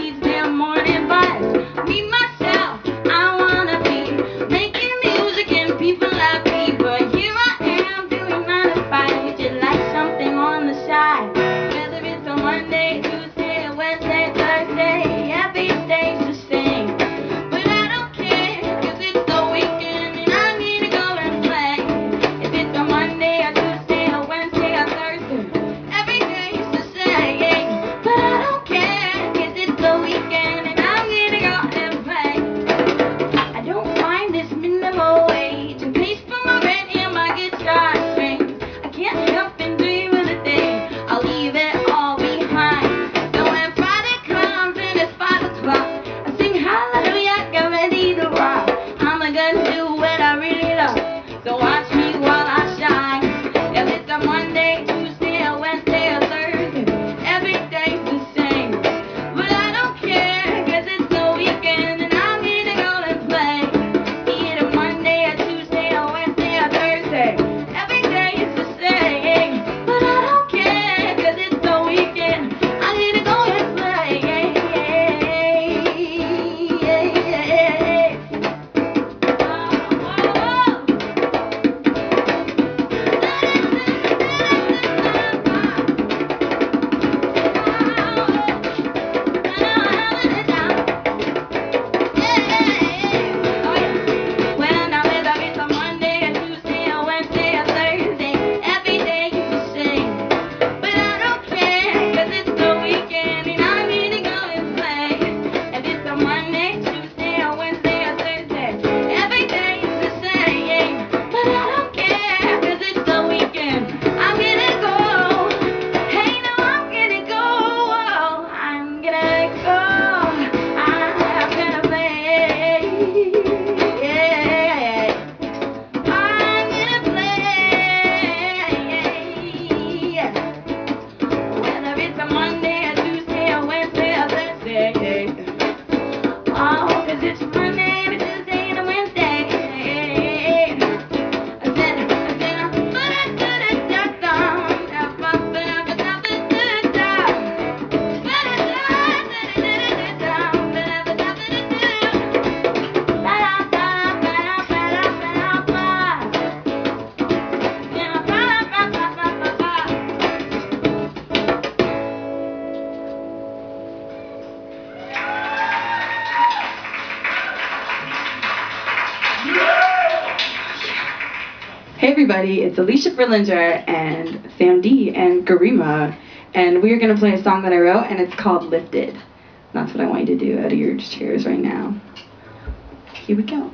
everybody, it's Alicia Brillinger and Sam D and Garima, and we are going to play a song that I wrote, and it's called Lifted. That's what I want you to do out of your chairs right now. Here we go.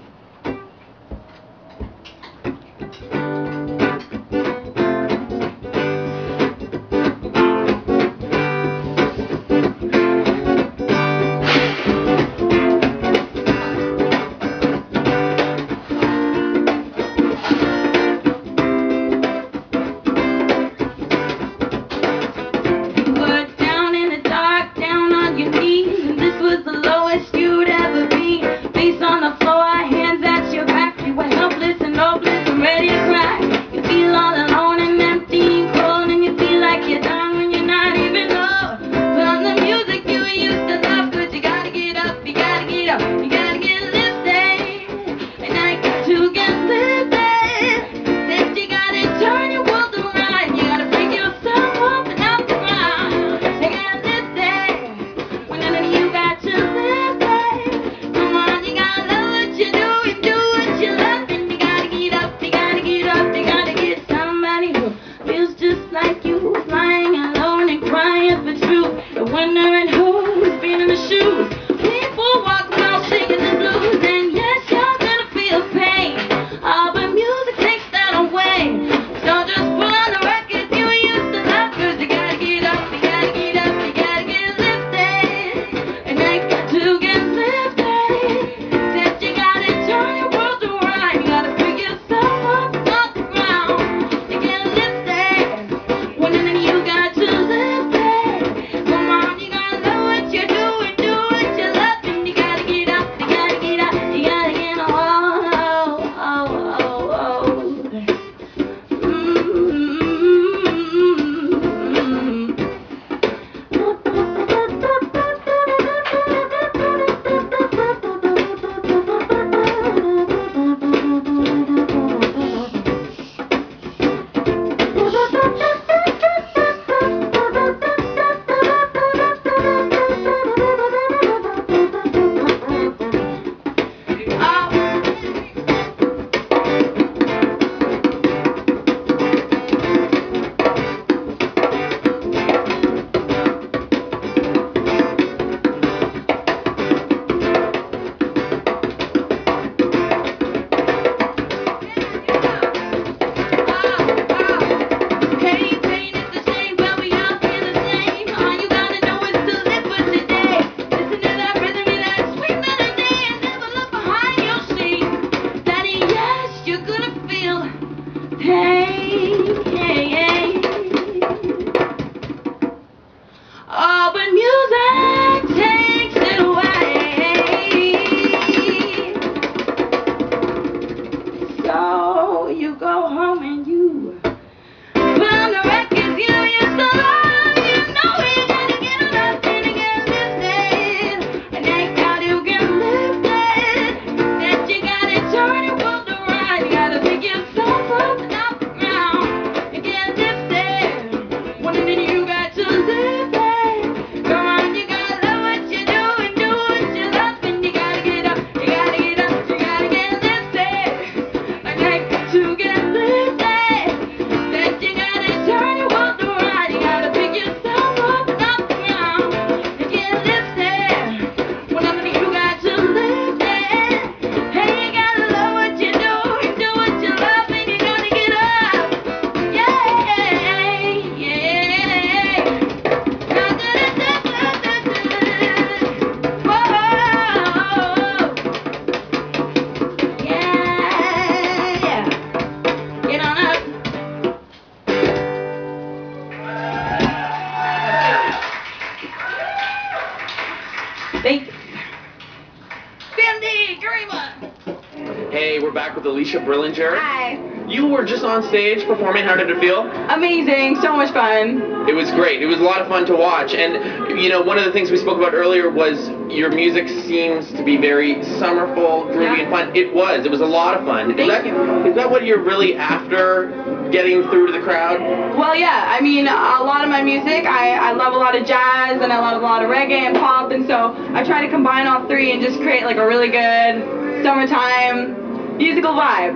Hey, we're back with Alicia Brillinger. Hi. You were just on stage performing. How did it feel? Amazing. So much fun. It was great. It was a lot of fun to watch. And, you know, one of the things we spoke about earlier was your music seems to be very summerful, groovy, and fun. It was. It was a lot of fun. Thank you. Is that what you're really after, getting through to the crowd? Well, yeah. I mean, a lot of my music, I love a lot of jazz, and I love a lot of reggae and pop, and so I try to combine all three and just create like a really good summertime musical vibe.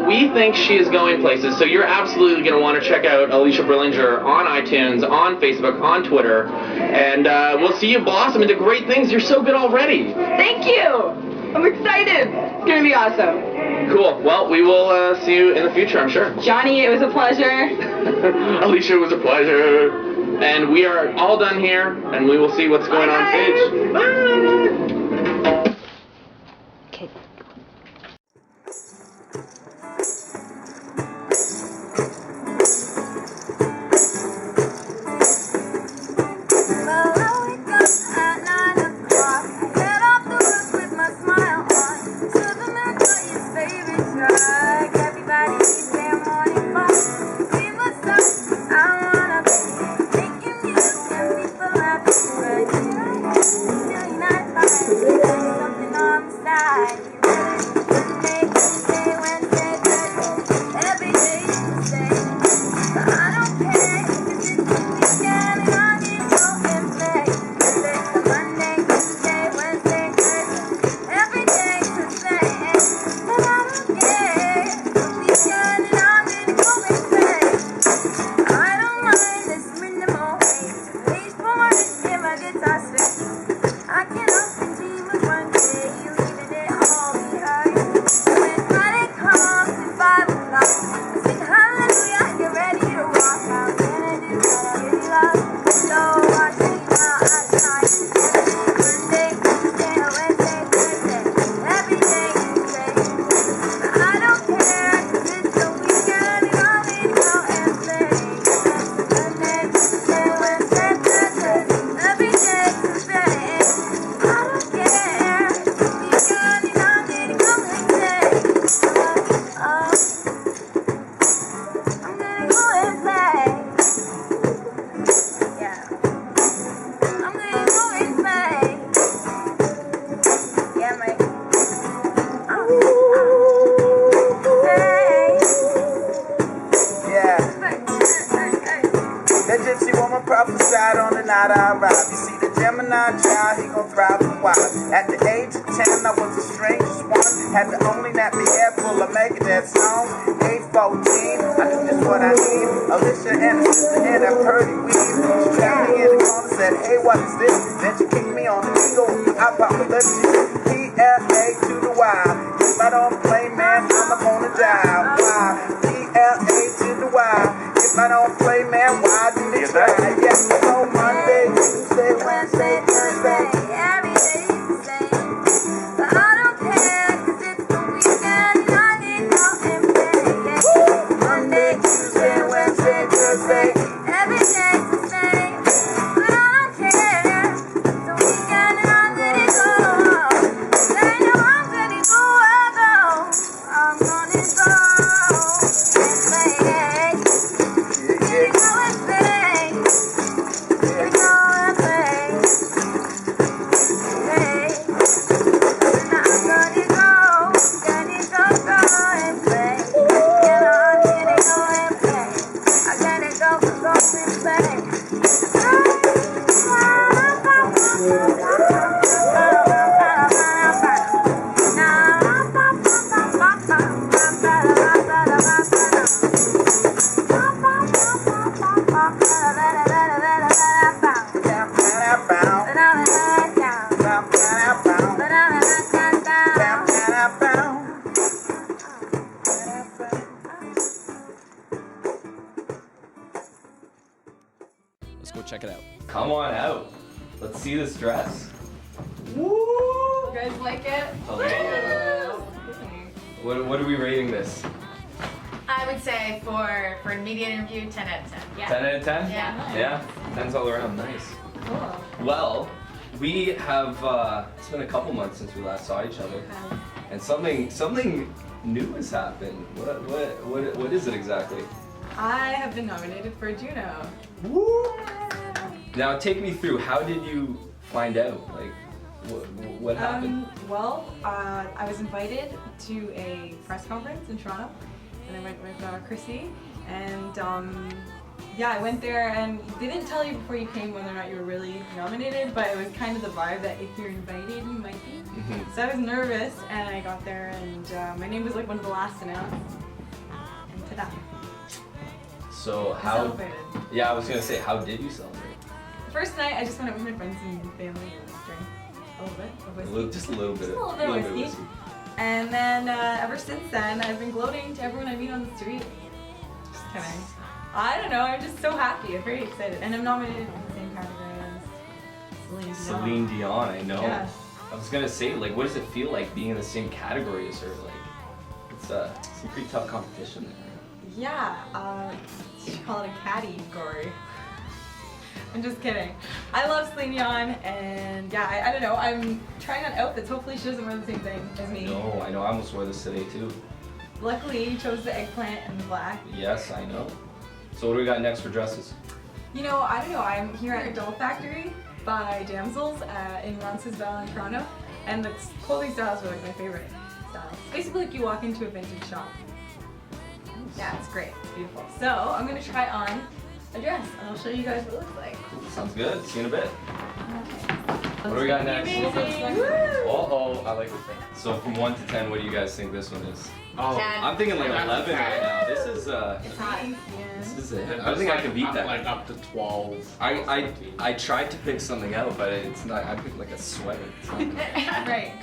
we think she is going places, so you're absolutely going to want to check out Alicia Brillinger on iTunes, on Facebook, on Twitter, and we'll see you blossom into great things. You're so good already. Thank you. I'm excited. It's going to be awesome. Cool. Well, we will see you in the future, I'm sure. Johnny, it was a pleasure. Alicia, it was a pleasure. And we are all done here, and we will see what's going on stage. Bye! Okay. prophesied on the night I arrived. You see, the Gemini child, he gon' thrive and wild. At the age of 10, I was the strangest one. Had to only nap me head full of making that song. Age 14, I knew just what I need. Alicia and her sister had that pretty weave. She trapped me in the corner, said, hey, what is this? Then she kicked me on the ego. I popped the left P-L-A to the Y. If I don't play, man, I'm gonna die. Why? P-L-A to the Y. If I don't play, man, why do they try? Yes, so Monday, Tuesday, Wednesday, Thursday. Every day is the same. But I don't care, 'cause it's the weekend. I need no and Monday, Tuesday, Wednesday, Thursday. Every day is the same. But I don't care. It's the weekend and I'm ready to go. They know I'm ready to go. I'm gonna go and play. Let's go check it out. Come on out. Let's see this dress. Woo! You guys like it? Okay. What are we rating this? I would say for an media interview, 10 out of 10. Yeah. 10 out of 10? Yeah. Yeah? 10's all around. Nice. Cool. Well, we have, it's been a couple months since we last saw each other. And something new has happened. What is it exactly? I have been nominated for a Juno. Woo! Now take me through, how did you find out? Like, what happened? Well, I was invited to a press conference in Toronto, and I went with Chrissy, and yeah, I went there, and they didn't tell you before you came whether or not you were really nominated, but it was kind of the vibe that if you're invited, you might be. So I was nervous, and I got there, and my name was like one of the last announced. that. So I how? celebrated. Yeah, I was gonna say, how did you celebrate? First night, I just went out with my friends and family and drank a little bit of whiskey. Just a little bit. Just a little bit of whiskey. And then ever since then, I've been gloating to everyone I meet on the street. Just kidding. I don't know. I'm just so happy. I'm very excited, and I'm nominated in the same category as Celine Dion. Celine Dion, I know. Yeah. I was gonna say, like, what does it feel like being in the same category as her? Like, it's some pretty tough competition there. Yeah. You call it a category. I'm just kidding. I love Celine Dion, and yeah, I don't know. I'm trying on outfits. Hopefully, she doesn't wear the same thing as me. No, I know. I almost wore this today too. Luckily, you chose the eggplant and the black. Yes, I know. So what do we got next for dresses? You know, I don't know. I'm here at Doll Factory by Damsels in Roncesvalles in Toronto, and the clothing styles are like my favorite styles. Basically, like you walk into a vintage shop. Yeah, it's great. It's beautiful. So I'm gonna try on a dress, and I'll show you guys what it looks like. Sounds good. See you in a bit. What do we got next? Oh, I like this thing. So from 1 to 10, what do you guys think this one is? Oh, 10. I'm thinking like 11 right now. This is It's hot. this is it. I don't think I can beat that. Like up to 12. I tried to pick something out, but it's not. I picked like a sweater. It's not- Right.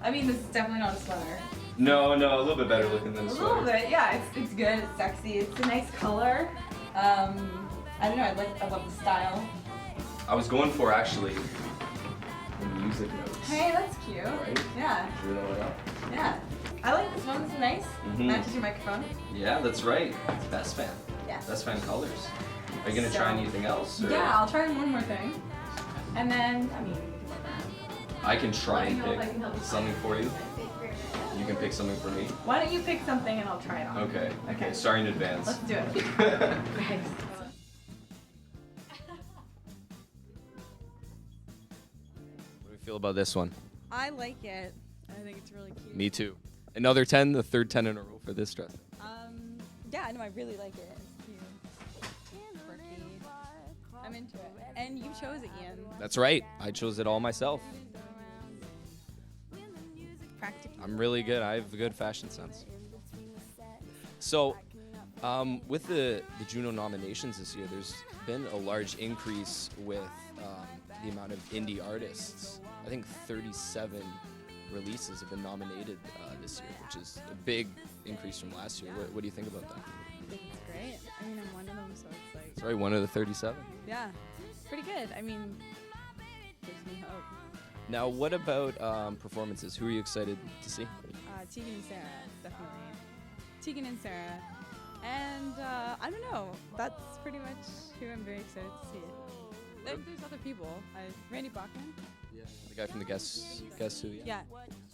I mean, this is definitely not a sweater. No, a little bit better looking than a A sweater. little bit, yeah. It's good. It's sexy. It's a nice color. I don't know. I love the style. I was going for actually the music notes. Hey, that's cute. Right? Yeah. Did you really like that? Yeah. I like this one. This is nice. Mhm. Matches your microphone. Yeah, that's right. It's Best Fan. Yeah. Best Fan colors. Are you gonna So- try anything else? Or? Yeah, I'll try one more thing. And then, I mean, we can look around. I can try Let me and know if I can help pick you. something for you. You can pick something for me. Why don't you pick something and I'll try it on? Okay. Okay. Sorry in advance. Let's do it. Thanks. What do you feel about this one? I like it. I think it's really cute. Me too. Another 10, the third 10 in a row for this dress. Yeah, no, I really like it. It's cute. Quirky. I'm into it. And you chose it, Ian. That's right. I chose it all myself. Practically. I'm really good. I have a good fashion sense. So, with the Juno nominations this year, there's been a large increase with the amount of indie artists. I think 37 releases have been nominated this year, which is a big increase from last year. What do you think about that? I think it's great. I mean, I'm one of them, so it's like... Sorry, one of the 37. Yeah, pretty good. I mean, gives me hope. Now, what about performances? Who are you excited to see? Tegan and Sarah, definitely. Tegan and Sarah. And I don't know. That's pretty much who I'm very excited to see. There's other people. Randy Bachman. Yeah. The guy from the Guess Who? Yeah.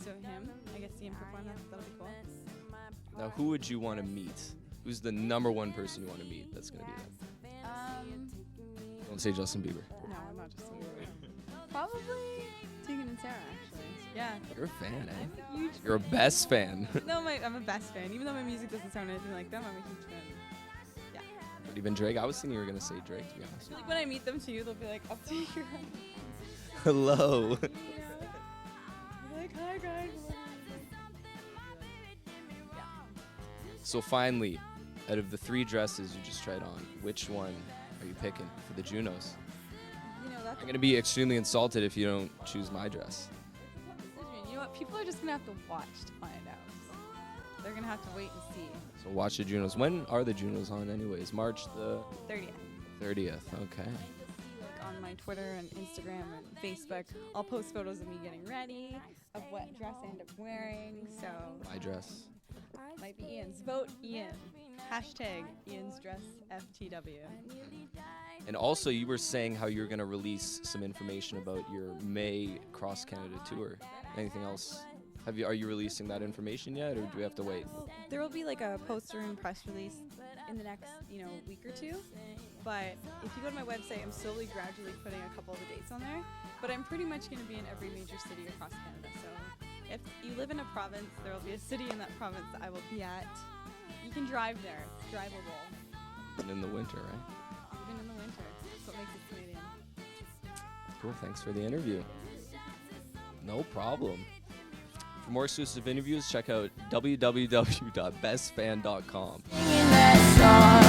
So him. I get to see him perform. That'll be cool. Now, who would you want to meet? Who's the number one person you want to meet that's going to be there? Don't say Justin Bieber. No, I'm not Justin Bieber. Probably Tegan and Sarah, actually. Yeah. You're a fan, eh? I'm a huge You're a best fan. No, I'm a best fan. Even though my music doesn't sound anything like them, I'm a huge fan. Yeah. Would even Drake? I was thinking you were going to say Drake, to be honest. Like when I meet them too, they'll be like up to your Hello. like, hi guys. So finally, out of the 3 dresses you just tried on, which one are you picking for the Junos? You know, that's I'm going to be extremely insulted if you don't choose my dress. You know what? People are just gonna have to watch to find out. They're gonna have to wait and see. So watch the Junos. When are the Junos on anyways? March the 30th. 30th. Okay. Like on my Twitter and Instagram and Facebook, I'll post photos of me getting ready, of what dress I end up wearing. So My dress. might be Ian's. Vote Ian. Hashtag Ian's dress FTW. And also, you were saying how you're going to release some information about your May Cross Canada tour. Anything else? Are you releasing that information yet, or do we have to wait? There will be like a poster and press release in the next, week or two. But if you go to my website, I'm slowly, gradually putting a couple of the dates on there. But I'm pretty much going to be in every major city across Canada. So if you live in a province, there will be a city in that province that I will be at. You can drive there. It's drivable. And in the winter, right? Even in the winter. That's what makes it Canadian. Cool. Thanks for the interview. No problem. For more exclusive interviews, check out www.bestfan.com. Singing that song.